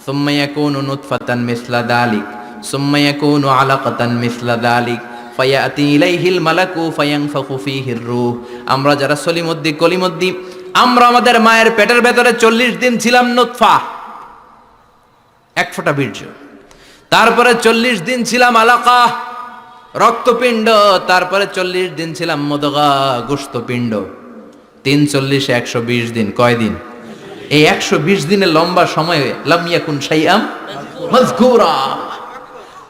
সুম্মা ইয়াকুনু নুতফাতান মিসলা যালিক সুম্মা ইয়াকুনু আলাকাতান মিসলা যালিক ফায়াতি ইলাইহিল মালাকু ফায়ানফাখু ফীহির রূহ। আমরা যারা সলিমুদ্দিন কলিমুদ্দিন, আমরা আমাদের মায়ের পেটের ভেতরে 40 দিন ছিলাম নুতফা, এক ফোঁটা বীর্য। তারপরে 40 দিন ছিলাম আলাকা, রক্তপিণ্ড। তারপরে 40 দিন ছিলাম মুদগা, গোশতপিণ্ড। 340 120 দিন। কয় দিন? এই 120 দিনের লম্বা সময়ে লাম ইয়াকুন শাইআম মাযকুরা,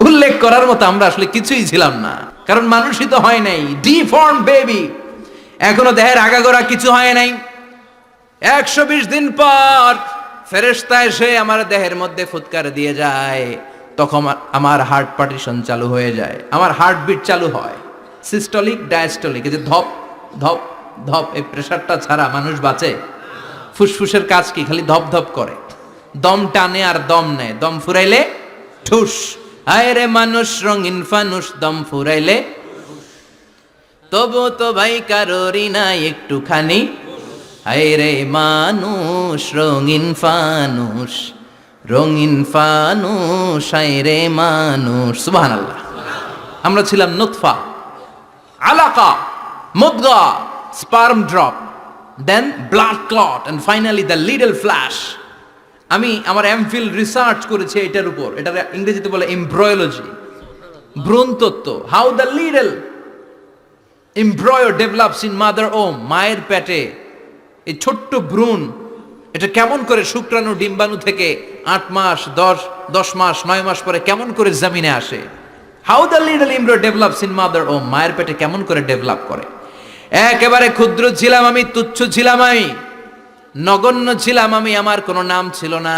উল্লেখ করার মতো আমরা আসলে কিছুই ছিলাম না, কারণ মানুষই তো হয় নাই, ডিফর্ম বেবি, এখনো দেহের আগাগোড়া কিছু হয় নাই। 120 দিন পর ফেরেশতা এসে আমার দেহের মধ্যে ফুৎকার দিয়ে যায়, তখন আমার হার্ট পার্টিশন চালু হয়ে যায়, আমার হার্টবিট চালু হয়, সিস্টোলিক ডায়াস্টোলিক, এই যে ধপ ধপ ধপ, এই প্রেসারটা ছাড়া মানুষ বাঁচে? ফুসফুসের কাজ কি? খালি ধপ ধপ করে, দম টানে আর দম নেয়, দম ফুরাইলে ঠুস। হায় রে মানুষ রঙিন ফানুষ, দম ফুরাইলে তবু তো ভাই কারোরই নাই একটুখানি। হায় রে মানুষ রঙিন ফানুষ, রঙিন ফানুষ, হায় রে মানুষ। সুবহানাল্লাহ। আমরা ছিলাম নুতফা, আলাকা, মুদগা, sperm drop, then blood clot, and finally the little flesh. আমি আমার এমফিল রিসার্চ করেছি এটার উপর। এটার ইংরেজিতে বলে এমব্রয়োলজি, ভ্রূণ তত্ত্ব। How the little এমব্রয়ো develops in mother ওম, মায়ের পেটে এই ছোট্ট ভ্রূণ এটা কেমন করে শুক্রাণু ডিম্বাণু থেকে 8 মাস 10 মাস 9 মাস পরে কেমন করে জমিনে আসে। How the little এমব্রয়ো develops in mother ওম, মায়ের পেটে কেমন করে ডেভেলপ করে। একেবারে ক্ষুদ্র ছিলাম আমি, তুচ্ছ ছিলাম আমি, নগণ্য ছিলাম আমি। আমার কোনো নাম ছিল না,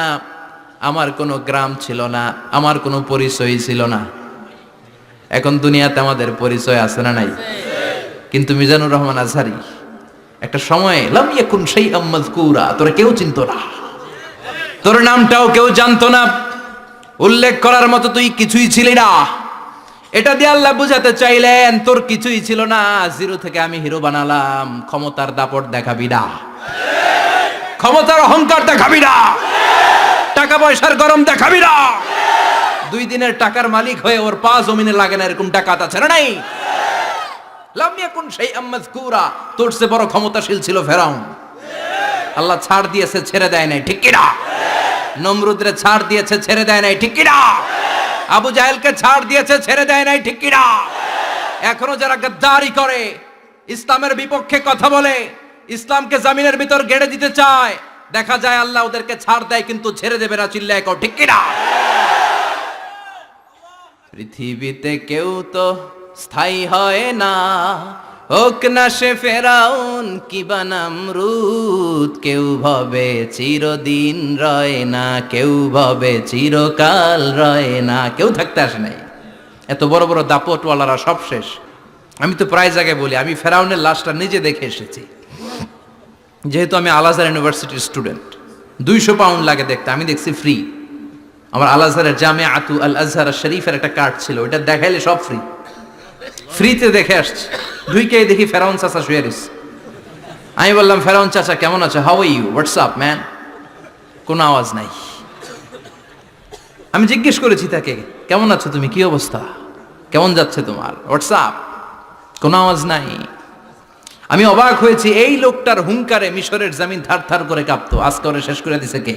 আমার কোনো গ্রাম ছিল না, আমার কোনো পরিচয় ছিল না। এখন দুনিয়াতে আমাদের পরিচয় আছে না নাই? কিন্তু মিজানুর রহমান আজহারী একটা সময়ে লাম ইয়াকুন শাইআম মাযকুরা, তোরা কেউ চিনতো না, তোর নামটাও কেউ জানতো না, উল্লেখ করার মতো তুই কিছুই ছিলি না। এটা দিয়ে আল্লাহ বুঝাতে চাইলেন তোর কিছুই ছিল না, জিরো থেকে আমি হিরো বানালাম। ক্ষমতার দাপট দেখাবি না, ক্ষমতার অহংকার দেখাবি না, টাকা পয়সার গরম দেখাবি না। 2 দিনের টাকার মালিক হয়ে ওর পা জমিনে লাগে না, এরকম টাকা আছে না নাই? লাম ইয়াকুন শাইআম মাযকুরা, তোর চেয়ে বড় ক্ষমতাশীল ছিল ফেরাউন। আল্লাহ ছাড় দিয়েছে, ছেড়ে দেয় নাই, ঠিক কি না? নমরুদরে ছাড় দিয়েছে, ছেড়ে দেয় নাই, ঠিক কি না? আবু জাহেলকে ছাড় দিয়েছে, ছেড়ে দেয় নাই, ঠিক কি না? এখনো যারা গাদ্দারি করে, ইসলামের বিপক্ষে কথা বলে, ইসলামকে জামিনের ভিতর গেড়ে দিতে চায়, দেখা যায় আল্লাহ ওদেরকে ছাড় দেয় কিন্তু ছেড়ে দেবে না। চিল্লায় কও ঠিক কি না? পৃথিবীতে কেউ তো স্থায়ী হয় না, হোক না সে ফেরাউন কিবা নমরুদ। কেউ ভাবে চিরদিন রয় না, কেউ ভাবে চিরকাল রয় না। কেউ থাকতে আসে নাই। এত বড় বড় দাপটওয়ালারা সব শেষ। আমি তো প্রায় জায়গায় বলি আমি ফেরাউনের লাশটা নিজে দেখে এসেছি, যেহেতু আমি আল আজহার ইউনিভার্সিটির স্টুডেন্ট। 200 পাউন্ড লাগে দেখতে, আমি দেখছি ফ্রি। আমার আল আজহারের জামিআতু আল আজহার শরীফের একটা কার্ড ছিল, ওটা দেখাইলে সব ফ্রি, ফ্রিতে দেখে আসছি। ঢুকে দেখি ফেরাউন চাচা শুয়ে রয়েছে। আমি বললাম ফেরাউন চাচা কেমন আছো, how are you, what's up man? কোনো আওয়াজ নাই। আমি জিজ্ঞেস করেছি তাকে কেমন আছো তুমি, কি অবস্থা, কেমন যাচ্ছে তোমার, হোয়াটস আপ? কোনো আওয়াজ নাই। আমি অবাক হয়েছি, এই লোকটার হুঙ্কারে মিশরের জমিন থার থার করে কাঁপতো। আজ করে শেষ করে দিছে কে?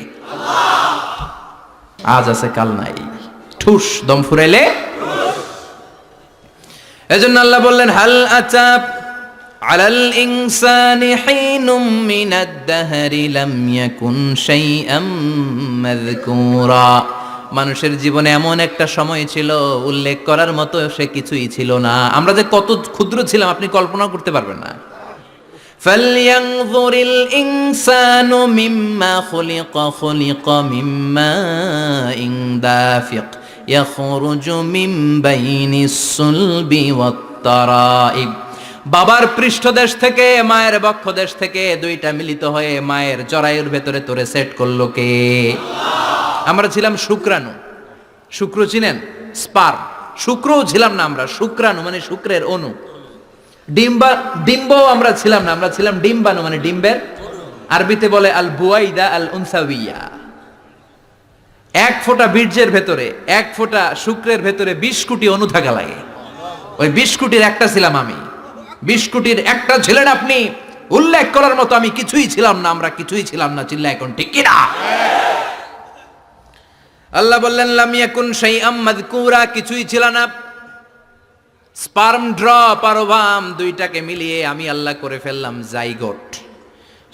আজ আছে কাল নাই, ঠুস, দম ফুরাইলে। এজন্য আল্লাহ বললেন হাল আতাব আলাল ইনসানি হিনুম মিনাদ দাহরি লাম ইয়াকুন শাইআম মাযকুরা। মানুষের জীবনে এমন একটা সময় ছিল উল্লেখ করার মতো সে কিছুই ছিল না। আমরা যে কত ক্ষুদ্র ছিলাম আপনি কল্পনা করতে পারবেন না। ফালইয়ানযুরিল ইনসানু মিম্মা খুলিকা মিম্মা ইন দাফিক ইয়াখরুজু মিন বাইনিস সুলবি ওয়াত তারাইব। বাবার পৃষ্ঠদেশ থেকে, মায়ের বক্ষদেশ থেকে দুইটা মিলিত হয়ে মায়ের জরায়ুর ভেতরে তোরে সেট করলো কে? আমরা ছিলাম শুক্রাণু। শুক্র চিনেন? স্পার্ম। শুক্রও ছিলাম না আমরা, শুক্রাণু মানে শুক্রের অণু। ডিম্বও আমরা ছিলাম না, আমরা ছিলাম ডিম্বাণু মানে ডিম্বের। আরবিতে বলে আল বুয়াইদা আল উনসাউইয়া। 1 ফোঁটা বীর্যের ভেতরে, 1 ফোঁটা শুক্রের ভেতরে 20 কোটি অণু থাকা লাগে। ওই 20 কোটির একটা ছিলাম আমি। 20 কোটির একটা ছিলেন আপনি। উল্লেখ করার মতো আমি কিছুই ছিলাম না, আমরা কিছুই ছিলাম না। চিল্লা এখন ঠিক কি না? আল্লাহ বললেন লাম ইয়াকুন শাইআম মাযকুরা, কিছুই ছিল না। স্পার্ম ড্রপ আর ওভাম দুইটাকে মিলিয়ে আমি আল্লাহ করে ফেললাম জাইগোট।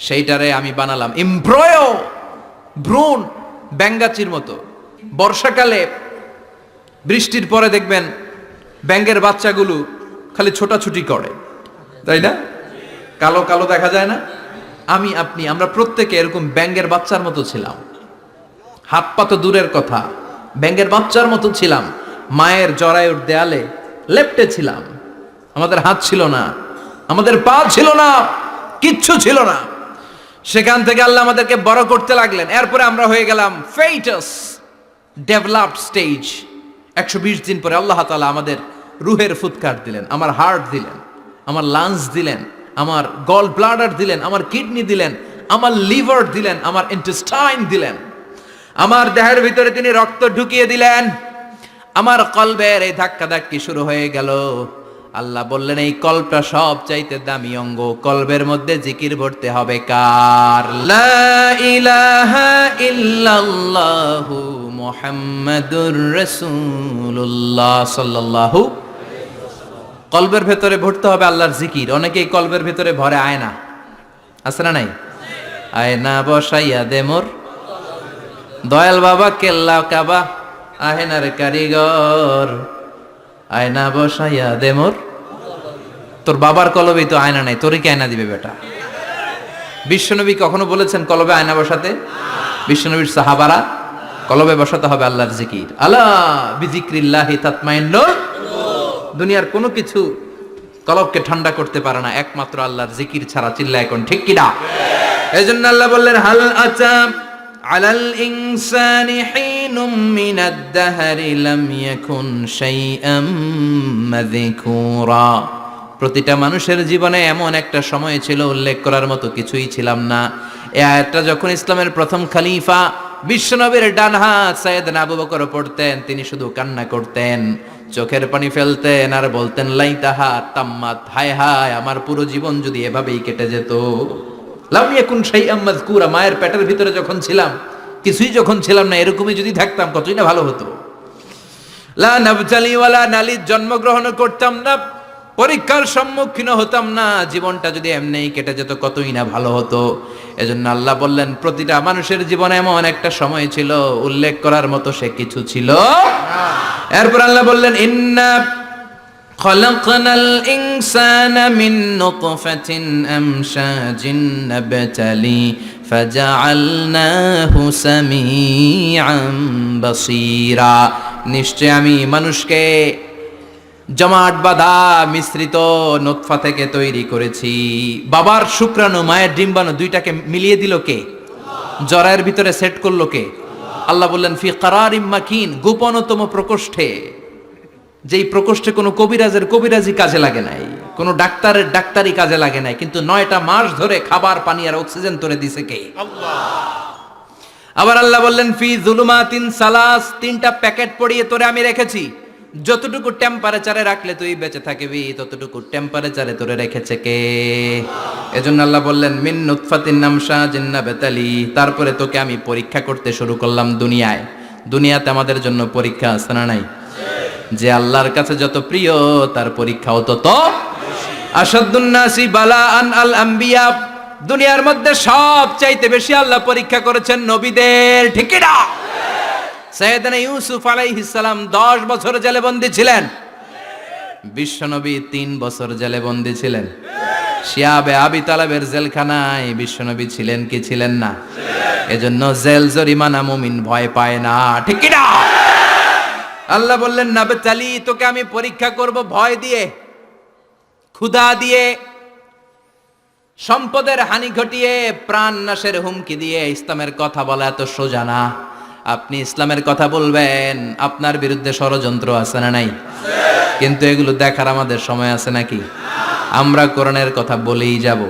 সেইটারে আমি বানালাম এমব্রয়ো, ভ্রূণ, ব্যাঙ্গাচির মতো। বর্ষাকালে বৃষ্টির পরে দেখবেন ব্যাঙ্গের বাচ্চাগুলো খালি ছোটাছুটি করে, তাই না? কালো কালো দেখা যায় না? আমি আপনি আমরা প্রত্যেকে এরকম ব্যাঙ্গের বাচ্চার মতো ছিলাম। হাত পা তো দূরের কথা, ব্যাঙ্গের বাচ্চার মতো ছিলাম। মায়ের জরায়ুর দেয়ালে লেপ্টে ছিলাম। আমাদের হাত ছিল না, আমাদের পা ছিল না, কিচ্ছু ছিল না। সেখান থেকে আল্লাহ আমাদেরকে বড় করতে লাগলেন। এরপরে আমরা হয়ে গেলাম ফেটাস, ডেভেলপড স্টেজ। 120 দিন পরে আল্লাহ তাআলা আমাদের রুহের ফুৎকার দিলেন, আমার হার্ট দিলেন, আমার লাংস দিলেন, আমার গল ব্লাডার দিলেন, আমার কিডনি দিলেন, আমার লিভার দিলেন, আমার ইন্টেস্টাইন দিলেন, আমার দেহের ভিতরে তিনি রক্ত ঢুকিয়ে দিলেন। আমার কলবের এই ধাক্কা ধাক্কি শুরু হয়ে গেল। আল্লাহ বললেন এই কলবটা সব চাইতে দামি অঙ্গ, কলবের মধ্যে জিকির ভরতে হবে কার? লা ইলাহা ইল্লাল্লাহু মুহাম্মাদুর রাসূলুল্লাহ সাল্লাল্লাহু। কলবের ভেতরে ভরতে হবে আল্লাহর জিকির। অনেকেই কলবের ভেতরে ভরে আয়না, আছে না নাই? আয়না বসাইয়া দে মোর দয়াল বাবা কেল্লা কাবা, আহেনার কারিগর আয়না বসাইয়া দে মোর। তোর বাবার কলবেই তো আয়না নাই, তোরই কি আয়না দিবে বেটা? বিশ্বনবী কখনো বলেছেন কলবে আয়না বসাতে? বিশ্বনবীর সাহাবারা কলবে বসাতে হবে আল্লাহর জিকির। আলা বিযিক্রিল্লাহি তাতমাইন্নুল। দুনিয়ার কোনো কিছু কলবকে ঠান্ডা করতে পারে না, একমাত্র আল্লাহর জিকির ছাড়া। চিল্লা এখন ঠিক কিনা? এজন্য আল্লাহ বললেন হাল আতা আলাল ইনসানি হিনুম মিনাদ দাহরি লাম ইয়াকুন শাইআম মাযকুরা। প্রতিটা মানুষের জীবনে এমন একটা সময় ছিল উল্লেখ করার মতো কিছুই ছিলাম না। এই আয়াতটা যখন ইসলামের প্রথম খলিফা বিশ্বনবীর ডান হাত সাইয়েদনা আবু বকর পড়তেন, তিনি শুধু কান্না করতেন, চোখের পানি ফেলতেন আর বলতেন লাইতাহা তাম্মাত, হায় হায় আমার পুরো জীবন যদি এভাবেই কেটে যেত। লাম ইয়াকুন শাইআম মাযকুরা, মায়ের পেটের ভিতরে যখন ছিলাম, কিছুই যখন ছিলাম না, এরকমই যদি থাকতাম কতই না ভালো হতো। লা নাবতালি ওয়ালা নালিদ, জন্মগ্রহণ করতাম না, পরীক্ষার সম্মুখীন হতাম না, জীবনটা যদি এমনিই কেটে যেত কতই না ভালো হতো। এজন্য আল্লাহ বললেন প্রতিটা মানুষের জীবনে এমন একটা সময় ছিল উল্লেখ করার মতো সে কিছু ছিল না। এরপর আল্লাহ বললেন ইন্না খলাকনাল ইনসানা মিন নুতফাতিন আমশাজিন নাবতালি ফাজআলনাহু সামিআন বাসীরা। নিশ্চয় আমি মানুষকে জমাট বাঁধা মিশ্রিত নুতফা থেকে তৈরি করেছি। বাবার শুক্রাণু মায়ের ডিম্বাণু দুইটাকে মিলিয়ে দিল কে? জরায়ের ভিতরে সেট করলো কে? আল্লাহ বললেন ফি কারারিম মাকিন, গোপনতম প্রকোষ্ঠে, যেই প্রকোষ্ঠে কোনো কবিরাজের কবিরাজি কাজে লাগে নাই, কোনো ডাক্তারের ডাক্তারি কাজে লাগে নাই, কিন্তু 9টা মাস ধরে খাবার পানি আর অক্সিজেন তোরে দিছে কে? আল্লাহ। আবার আল্লাহ বললেন ফি যুলুমাতিন সালাস, 3টা প্যাকেট পড়িয়ে তোরে আমি রেখেছি, যতটুকু টেম্পারেচারে রাখলে তুই বেঁচে থাকবি ততটুকু টেম্পারেচারে তোরে রেখেছে কে? এজন্য আল্লাহ বললেন মিন নুতফাতিন আমশাজিন নাবতালি, তারপরে তোকে আমি পরীক্ষা করতে শুরু করলাম দুনিয়ায়। দুনিয়াতে আমাদের জন্য পরীক্ষা আছে না নাই? যে আল্লাহর কাছে যত প্রিয় তার পরীক্ষাও তত আসাদুন নাসি বালাআন আল আম্বিয়া। দুনিয়ার মধ্যে সব চাইতে বেশি আল্লাহ পরীক্ষা করেছেন নবীদের, ঠিক কি না? সাইয়েদনা ইউসুফ আলাইহিস সালাম 10 বছর জেলে বন্দী ছিলেন, বিশ্বনবী 3 বছর জেলে বন্দী ছিলেন। শিয়াবে আবি তালেবের জেলখানায় বিশ্বনবী ছিলেন কি ছিলেন না? এজন্য জেল জরিমানা মুমিন ভয় পায় না, ঠিক কি না? আল্লাহ বললেন নাবতালি, তোকে আমি পরীক্ষা করব ভয় দিয়ে, ক্ষুধা দিয়ে, সম্পদের হানি ঘটিয়ে, প্রাণ নাশের হুমকি দিয়ে। ইসলামের কথা বলা এত সোজা না। আপনি ইসলামের কথা বলবেন, আপনার বিরুদ্ধে ষড়যন্ত্র আছে না নাই? কিন্তু এগুলো দেখার আমাদের সময় আছে নাকি? আমরা কোরআনের কথা বলেই যাব,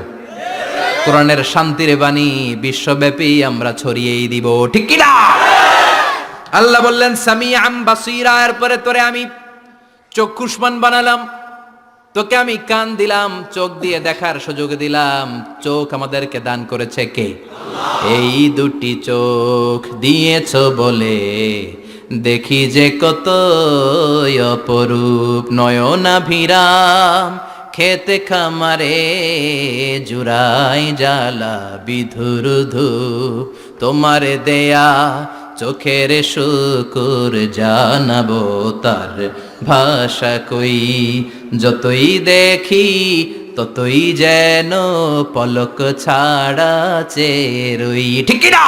কোরআনের শান্তির বাণী বিশ্বব্যাপী আমরা ছড়িয়েই দিব, ঠিক কি না? আল্লাহ বললেন সামিআন বাসীরা, এরপরে তোরে আমি চক্ষুষ্মান বানালাম, তোকে আমি কান দিলাম, চোখ দিয়ে দেখার সুযোগ দিলাম। চোখ আমাদেরকে দান করেছে কে? এই দুটি চোখ দিয়েছ বলে দেখি যে কত অপরূপ, নয়নাভিরাম খেতে খামারে জুড়াই জ্বালা বিধুর ধূপ, তোমার দেয়া চোখের শুকুর জানাবো তার ভাষা কই, যতই দেখি ততই যেন পলক ছাড়া চেরই, ঠিক কি না?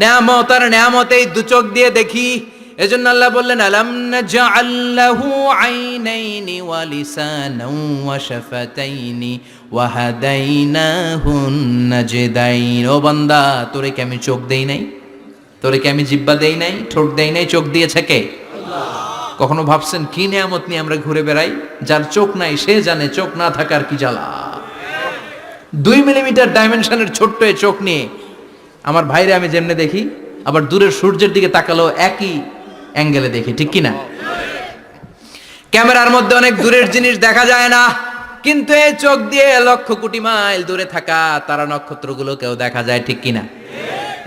নেয়ামত আর নেয়ামত, এই দু চোখ দিয়ে দেখি, এজন্য আল্লাহ বললেন আলাম নাজআল লাহু আইনাইনি ওয়া লিসানাও ওয়া শাফাতাইনি ওয়া হাদাইনাহুন নাজদাইন। ও বান্দা, তোরে কি আমি চোখ দেই নাই? তোরে কি আমি জিহ্বা দেই নাই, ঠোঁট দেই নাই? চোখ দিয়েছে কে? আল্লাহ। কখনো ভাবছেন কি নিয়ামত নিয়ে আমরা ঘুরে বেড়াই? যার চোখ নাই সে জানে চোখ না থাকার কি জ্বালা। 2 মিলিমিটার ডাইমেনশনের ছোট্ট এই চোখ নিয়ে আমার ভাইরে আমি যেমনে দেখি, আবার দূরের সূর্যের দিকে তাকালেও একই অ্যাঙ্গেলে দেখি, ঠিক কি না? ক্যামেরার মধ্যে অনেক দূরের জিনিস দেখা যায় না, কিন্তু এই চোখ দিয়ে লক্ষ কোটি মাইল দূরে থাকা তারা নক্ষত্রগুলোকেও দেখা যায়, ঠিক কি না?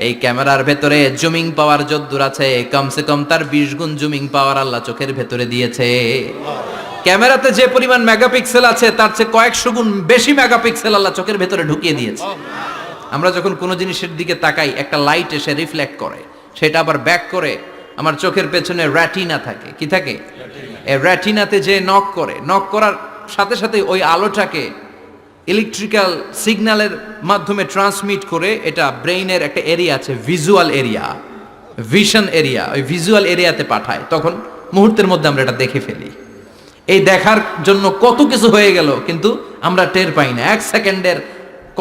এই ক্যামেরার ভেতরে জুমিং পাওয়ার যদ্দূর আছে, কমসে কম তার 20 গুণ জুমিং পাওয়ার আল্লাহ চোখের ভেতরে দিয়েছে। ক্যামেরাতে যে পরিমাণ মেগাপিক্সেল আছে তার চেয়ে কয়েকশো গুণ বেশি মেগাপিক্সেল আল্লাহ চোখের ভেতরে ঢুকিয়ে দিয়েছে। আমরা যখন কোনো জিনিসের দিকে তাকাই, একটা লাইট এসে রিফ্লেক্ট করে, সেটা আবার ব্যাক করে আমার চোখের পেছনে রেটিনা থাকে। কি থাকে? এই রেটিনাতে যে নক করে, নক করার সাথে সাথে ওই আলোটাকে ইলেকট্রিক্যাল সিগন্যালের মাধ্যমে ট্রান্সমিট করে এটা ব্রেইনের একটা এরিয়া আছে, ভিজুয়াল এরিয়া, ভিশন এরিয়া, ওই ভিজুয়াল এরিয়াতে পাঠায়। তখন মুহূর্তের মধ্যে আমরা এটা দেখে ফেলি। এই দেখার জন্য কত কিছু হয়ে গেল, কিন্তু আমরা টের পাই না। 1 সেকেন্ডের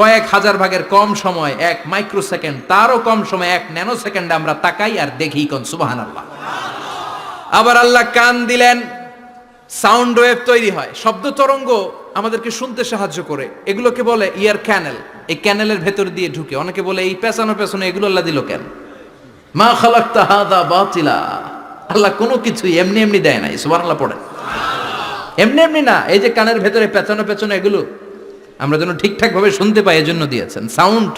কয়েক হাজার ভাগের কম সময়, 1 মাইক্রোসেকেন্ড, তারও কম সময়, 1 ন্যানো সেকেন্ডে আমরা তাকাই আর দেখি। কোন সুবহানাল্লাহ। আবার আল্লাহ কান দিলেন, সাউন্ড ওয়েভ তৈরি হয়, শব্দ তরঙ্গ আমাদেরকে শুনতে সাহায্য করে। এগুলোকে বলে ইয়ার ক্যানেল। এই ক্যানেলের ভেতর দিয়ে ঢুকে। অনেকে বলে এই পেছানো পেছনে এগুলো আল্লাহ দিল কেন? মা খালাকতা হাযা বাতিলা। আল্লাহ কোনো কিছুই এমনি এমনি দেয় নাই। সুবহানাল্লাহ পড়ে। এমনি এমনি না, এই যে কানের ভেতরে পেছানো পেছনে এগুলো আমরা যেন ঠিকঠাক ভাবে শুনতে পাই, এজন্য দিয়েছেন। সাউন্ড,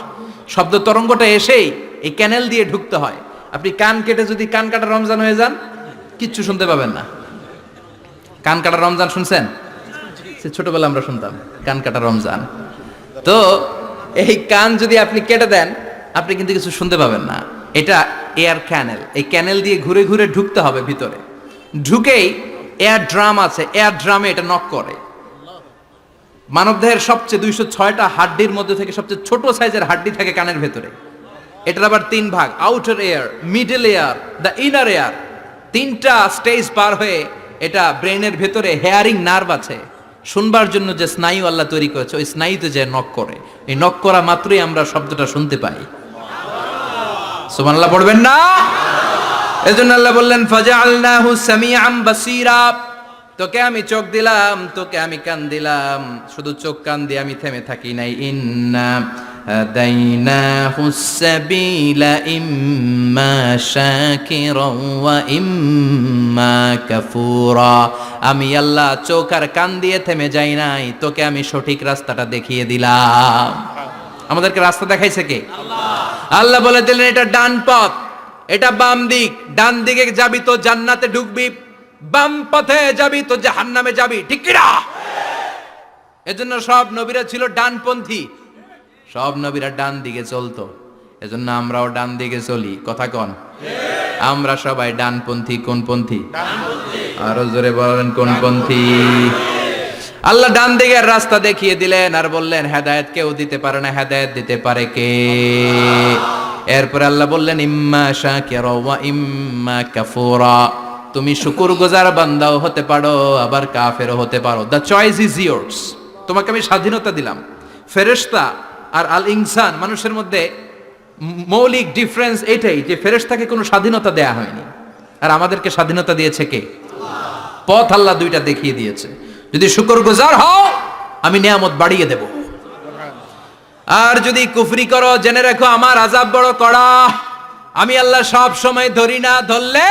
শব্দ তরঙ্গটা এসেই এই ক্যানেল দিয়ে ঢুকতে হয়। আপনি কান কেটে যদি কান কাটা রমজান হয়ে যান, কিচ্ছু শুনতে পাবেন না। কান কাটা রমজান শুনছেন? ছোটবেলা আমরা শুনতাম কান কাটা রমজান। তো এই কান যদি আপনি কেটে দেন, আপনি কিন্তু কিছু শুনতে পাবেন না। এটা এয়ার ক্যানেল। এই ক্যানেল দিয়ে ঘুরে ঘুরে ঢুকতে হবে ভিতরে। ঢুকেই এয়ার ড্রাম আছে, এয়ার ড্রামে এটা নক করে। মানবদেহের সবচেয়ে 206টা হাড্ডির মধ্যে থেকে সবচেয়ে ছোট সাইজের হাড্ডি থাকে কানের ভেতরে। এটার আবার 3 ভাগ, outer air, middle air, the inner air. 3টা স্টেজ পার হয়ে এটা ব্রেনের ভেতরে হেয়ারিং নার্ভ আছে, শুনবার জন্য যে স্নায়ু আল্লাহ তৈরি করেছে, ওই স্নায়ুতে যে নক করে, এই নক করা মাত্রই আমরা শব্দটা শুনতে পাই। সুবহানাল্লাহ পড়বেন না? এজন্য আল্লাহ বললেন ফাজআলনাহু সামিআম বাসীরা। তোকে আমি চোখ দিলাম, তোকে আমি কান দিলাম। শুধু চোখ কান দিয়ে আমি থেমে থাকি নাই। ইন্না হাদাইনাহুস সাবিলা ইম্মা শাকিরা ওয়া ইম্মা কাফুরা। আমি আল্লাহ চোখ আর কান দিয়ে থেমে যাই নাই, তোকে আমি সঠিক রাস্তাটা দেখিয়ে দিলাম। আমাদেরকে রাস্তা দেখাইছে কে? আল্লাহ। আল্লাহ বলে দিলেন এটা ডান পথ, এটা বাম দিক। ডান দিকে যাবি তো জান্নাতে ঢুকবি, বাম পথে যাবি তো জাহান্নামে যাবি, ঠিক কি না? এজন্য সব নবীরা ছিল ডানপন্থী, সব নবীরা ডান দিকে চলতো। এজন্য আমরাও ডান দিকে চলি। কথা কন? আমরা সবাই ডানপন্থী। কোন পন্থী? আরো জোরে বলেন, কোন পন্থী? আল্লাহ ডান দিকের রাস্তা দেখিয়ে দিলেন আর বললেন হেদায়েত কেউ দিতে পারে না, হেদায়েত দিতে পারে কে? এরপর আল্লাহ বললেন ইম্মা শাকিরা ওয়া ইম্মা কাফুরা। তুমি শুকরগুজার বান্দাও হতে পারো, আবার কাফেরও হতে পারো। The choice is years. তোমাকে আমি স্বাধীনতা দিলাম। ফেরেশতা আর আল ইনসান, মানুষের মধ্যে মৌলিক ডিফারেন্স এটাই যে ফেরেশতাকে কোনো স্বাধীনতা দেয়া হয়নি, আর আমাদেরকে স্বাধীনতা দিয়েছে কে? পথ আল্লাহ দুইটা দেখিয়ে দিয়েছে। যদি শুকরগুজার হও, আমি নিয়ামত বাড়িয়ে দেব। আর যদি কুফরি করো, জেনে রাখো আমার আযাব বড় কড়া। আমি আল্লাহ সব সময় ধরি না, ধরলে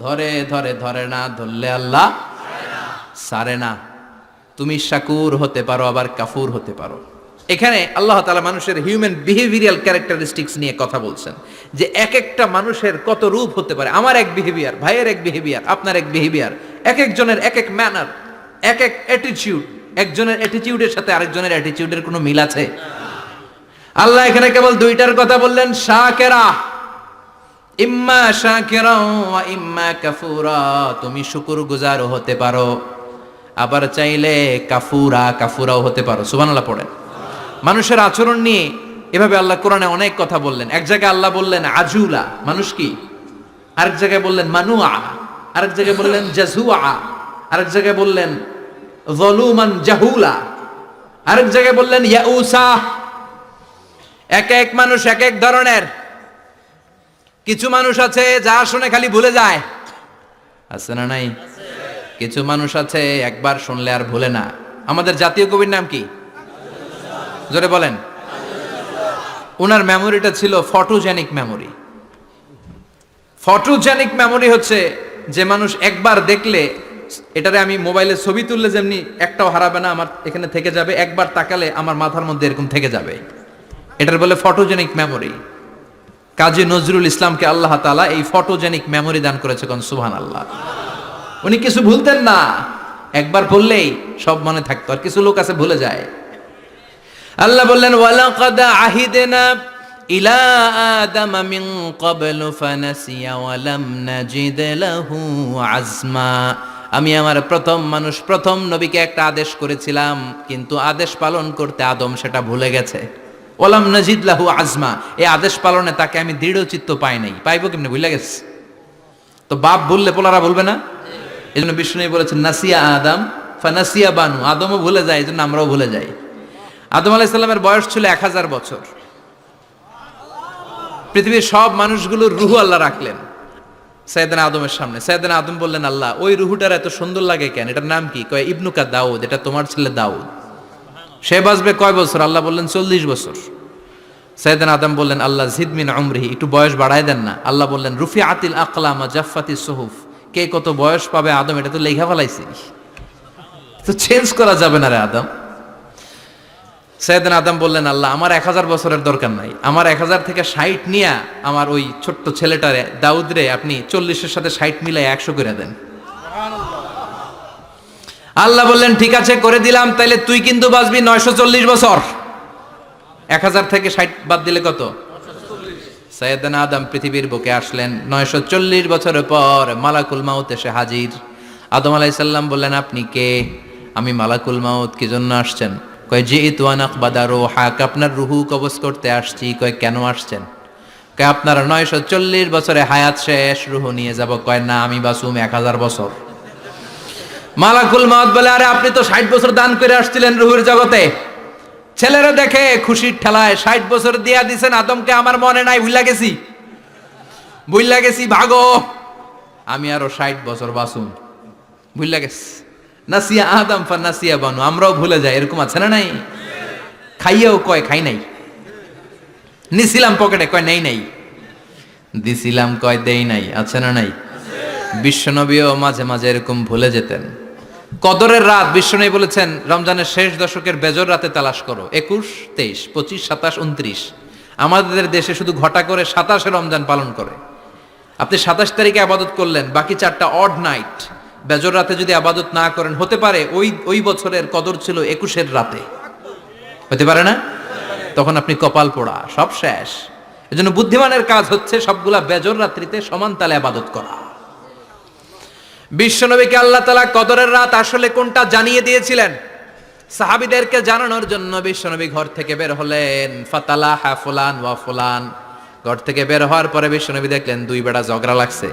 ধরে ধরে ধরে না, ধরলে আল্লাহ সারে না। তুমি শাকুর হতে পারো, আবার কাফুর হতে পারো। এখানে আল্লাহ তাআলা মানুষের হিউম্যান বিহেভিয়ারাল ক্যারেক্টারিস্টিক্স নিয়ে কথা বলছেন, যে এক একটা মানুষের কত রূপ হতে পারে। আমার এক বিহেভিয়ার, ভাইয়ের এক বিহেভিয়ার, আপনার এক বিহেভিয়ার, এক একজনের এক এক ম্যানার, এক এক অ্যাটিটিউড। একজনের অ্যাটিটিউডের সাথে আরেকজনের অ্যাটিটিউডের কোনো মিল আছে? আল্লাহ এখানে কেবল দুইটার কথা বললেন, শাকিরা, ইম্মা শাকিরা ওয়া ইম্মা কাফুরা। তুমি শুকরগুজারও হতে পারো, আবার চাইলে কাফুরাও হতে পারো। সুবহানাল্লাহ পড়েন। মানুষের আচরণ নিয়ে এভাবে আল্লাহ কোরআনে অনেক কথা বললেন। এক জায়গায় আল্লাহ বললেন আজুলা, মানুষ কি আরেক জায়গায় বললেন মানুআ, আরেক জায়গায় বললেন জাজুআ, আরেক জায়গায় বললেন যলুমান জাহুলা, আরেক জায়গায় বললেন ইয়াউসা। এক এক মানুষ এক এক ধরনের। কিছু মানুষ আছে যা শুনে খালি ভুলে যায়, আছে না নাই? কিছু মানুষ আছে একবার শুনলে আর ভুলে না। আমাদের জাতীয় কবির নাম কি? জোরে বলেন। ওনার মেমোরিটা ছিল ফটোজেনিক মেমোরি। ফটোজেনিক মেমোরি হচ্ছে যে মানুষ একবার দেখলে, এটারে আমি মোবাইলে ছবি তুললে যেমনি একটাও হারাবে না, আমার এখানে থেকে যাবে, একবার তাকালে আমার মাথার মধ্যে এরকম থেকে যাবে, এটার বলে ফটোজেনিক মেমোরি। কাজী নজরুল ইসলামকে আল্লাহ তাআলা এই ফটোজেনিক মেমোরি দান করেছে, কোন সুবহানাল্লাহ। উনি কিছু ভুলতেন না, একবার বললেই সব মনে থাকতো। আর কিছু লোক আছে ভুলে যায়। আল্লাহ বললেন ওয়ালাকাদ আহিদনা ইলা আদামা মিন ক্বাবলু ফানাসিয়া ওয়া লাম নাজিদ লাহু আজমা। আমি আমার প্রথম মানুষ, প্রথম নবীকে একটা আদেশ করেছিলাম, কিন্তু আদেশ পালন করতে আদম সেটা ভুলে গেছে। ওয়ালাম নাজিদ লাহু আজমা, এই আদেশ পালনে তাকে আমি দৃঢ় চিত্ত পাই নাই। পাইবো কেমনে? ভুলে গেছে। তো বাপ বললে পোলারা বলবে না? এই জন্য বিষ্ণু বলেছেন নাসিয়া আদম ফানাসিয়া বানু, আদমও ভুলে যায়, এই জন্য আমরাও ভুলে যাই। আদম আলাইহিস সালামের বয়স ছিল 1000 বছর। পৃথিবীর সব মানুষগুলোর রুহু আল্লাহ রাখলেন সাইয়েদনা আদমের সামনে। সাইয়েদনা আদম বললেন, আল্লাহ ওই রুহুটার এত সুন্দর লাগে কেন? এটার নাম কি? কয় ইবনুকা দাউদ, এটা তোমার ছেলে দাউদ। সে বাঁচবে কয় বছর? আল্লাহ বললেন 40 বছর। সাইয়েদনা আদম বললেন, আল্লাহ জিদ মিন উমরিহি, একটু বয়স বাড়ায় দেন না। আল্লাহ বললেন রুফিআতিল আকলাম ওয়া জাফফাতিস সুহুফ, কে কত বয়স পাবে আদম এটা তো লেখা ফেলাইছি, তো চেঞ্জ করা যাবে না রে আদম। সাইয়েদনা আদম বললেন, আল্লাহ আমার 1000 বছরের দরকার নাই, আমার 1000 থেকে 60 নিয়ে আমার ওই ছোট্ট ছেলেটারে দাউদ রে আপনি 40-এর সাথে 60 মিলাই 100 করে দেন। আল্লাহ বললেন ঠিক আছে করে দিলাম, তাইলে তুই কিন্তু বাঁচবি 940 বছর। 1000 থেকে 60 বাদ দিলে কত? সাইয়েদনা আদম পৃথিবীর বুকে আসলেন 940 বছরের পর। মালাকুল মাউত এসে হাজির। আদম আলাইহিস সালাম বললেন, আপনি কে? আমি মালাকুল মাউত। কি জন্য আসছেন? কয় জিইতু আন আকবাদা রূহাক, আপনার রুহু কবজ করতে আসছি। কয় কেন আসছেন? কয় আপনার 940 বছরে হায়াত শেষ, রুহু নিয়ে যাব। কয় না, আমি বাঁচুম 1000 বছর। মালাকুল মাউত বলে, আরে আপনি তো 60 বছর দান করে আসছিলেন রুহুর জগতে, ছেলেরা দেখে খুশির ঠেলায় 60 বছর দিয়া দিছেন আদমকে, আমার মনে নাই, ভুইলা গেছি, ভাগো, আমি আরো 60 বছর বাঁচুম। ভুইলা গেছি। নাসিয়া আদম ফানাসিয়া বানু, আমরাও ভুলে যাই, এরকম আছে না নাই? খাইয়াও কয় খাই নাই, নিছিলাম পকেটে কয় নেই নাই, দিছিলাম কয় দেই নাই, আছে না নাই? বিশ্বনবীও মাঝে মাঝে এরকম ভুলে যেতেন। কদরের রাত বিশ্বনবী বলেছেন রমজানের শেষ দশকের বেজর রাতে তালাশ করো। 21, 23, 25, 27, 29। আমাদের দেশে শুধু ঘটা করে 27-এ রমজান পালন করে। আপনি 27 তারিখে আবাদত করলেন, বাকি 4টা অড নাইট বেজর রাতে যদি আবাদত না করেন, হতে পারে ওই বছরের কদর ছিল 21-এর রাতে, হতে পারে না? তখন আপনি কপাল পোড়া, সব শেষ। এজন্য বুদ্ধিমানের কাজ হচ্ছে সবগুলা বেজর রাত্রিতে সমান তালে আবাদত করা। বিশ্বনবীকে আল্লাহ তাআলা কদরের রাত আসলে কোনটা জানিয়ে দিয়েছিলেন। সাহাবীদেরকে জানানোর জন্য বিশ্বনবী ঘর থেকে বের হলেন। ফাতালাহা ফুলান ওয়া ফুলান, ঘর থেকে বের হওয়ার পরে বিশ্বনবী দেখলেন 2 বেড়া ঝগড়া লাগছে।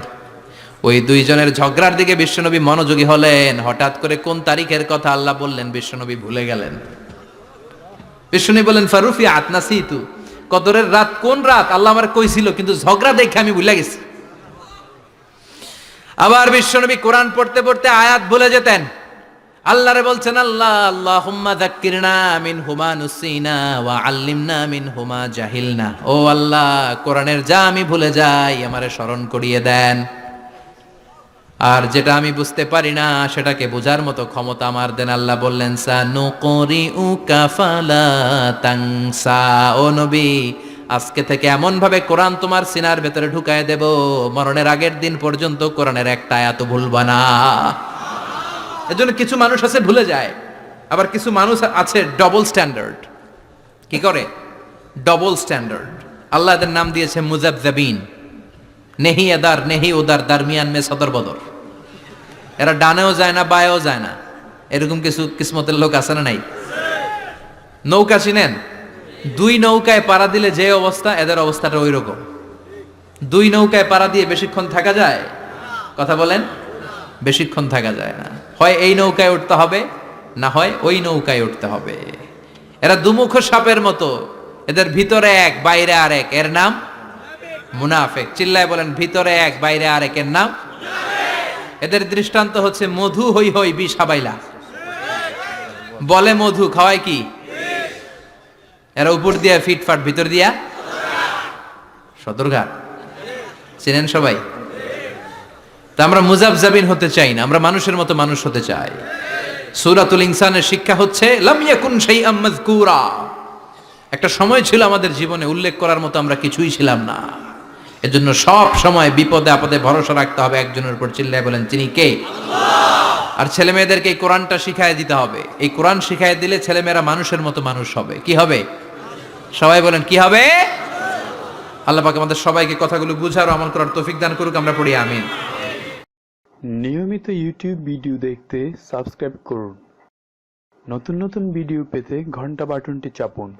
ওই 2 জনের ঝগড়ার দিকে বিশ্বনবী মনোযোগী হলেন। হঠাৎ করে কোন তারিখের কথা আল্লাহ বললেন বিশ্বনবী ভুলে গেলেন। বিশ্বনবী বলেন ফারুফিআত নাসিতু, কদরের রাত কোন রাত আল্লাহ আমার কইছিল, কিন্তু ঝগড়া দেখে আমি ভুলে গেছি। আবার বিশ্বনবী কোরআন পড়তে পড়তে আয়াত ভুলে যেতেন। আল্লাহরে বলছেন, আল্লাহ আল্লাহুম্মা যাক্কিরনা মিনহুমা নুসিনা ওয়া আল্লিমনা মিনহুমা জাহিলনা। ও আল্লাহ, কোরআনের যা আমি ভুলে যাই আমারে স্মরণ করিয়ে দেন, আর যেটা আমি বুঝতে পারি না সেটাকে বোঝার মতো ক্ষমতা আমার দেন। আল্লাহ বললেন সানুকরিউকা ফালা তানসা, ও নবী আজকে থেকে এমন ভাবে কোরআন তোমার সিনার ভেতরে ঢুকায় দেব, মরণের আগের দিন পর্যন্ত কোরআনের একটা আয়াত ভুলবা না। এজন্য কিছু মানুষ আছে ভুলে যায়, আবার কিছু মানুষ আছে ডবল স্ট্যান্ডার্ড। কি করে? Double standard. আল্লাহ এদের নাম দিয়েছে মুযাবযাবিন, নেহি এদার নেহি ওদার, দারমিয়ান মে সদর বদর। এরা ডানেও যায় না বায়েও যায় না, এরকম কিছু কিসমতের লোক আছে না নাই? নৌকা চিনেন? 2 নৌকায় পাড়া দিলে যে অবস্থা, এদের অবস্থাটা ওই রকম। দুই নৌকায় পাড়া দিয়ে বেশিক্ষণ থাকা যায়? কথা বলেন, বেশিক্ষণ থাকা যায় না। হয় এই নৌকায় উঠতে হবে, না হয় ওই নৌকায় উঠতে হবে। এরা দুমুখ সাপের মতো, এদের ভিতরে এক বাইরে আরেক, এর নাম মুনাফেক। চিল্লায় বলেন, ভিতরে এক বাইরে আরেক, এর নাম। এদের দৃষ্টান্ত হচ্ছে মধু হই হই বিষ হাবাইলা। বলে মধু, খাওয়ায় কি? এরা উপর দিয়া ফিটফাট, ভিতর দিয়া সদরঘাট। চেনেন সবাই? তা আমরা মুজাবজাবিন হতে চাই না, আমরা মানুষের মতো মানুষ হতে চাই। সূরাতুল ইনসানের শিক্ষা হচ্ছে লাম ইয়াকুন শাইআম মাযকুরা। একটা সময় ছিল আমাদের জীবনে উল্লেখ করার মতো আমরা কিছুই ছিলাম না। এজন্য সব সময় বিপদে আপদে ভরসা রাখতে হবে একজনের উপর। চিল্লায় বলেন, তিনি কে? আল্লাহ। আর ছেলে মেয়েদেরকে এই কোরআনটা শিখায় দিতে হবে। এই কোরআন শিখায় দিলে ছেলেমেয়েরা মানুষের মতো মানুষ হবে। কি হবে? সবাই বলেন, কি হবে? আল্লাহ পাক আমাদের সবাইকে কথাগুলো বুঝার ও আমল করার তৌফিক দান করুক। আমরা পড়ি আমিন। নিয়মিত ইউটিউব ভিডিও দেখতে সাবস্ক্রাইব করুন। নতুন নতুন ভিডিও পেতে ঘন্টা বাটনটি চাপুন।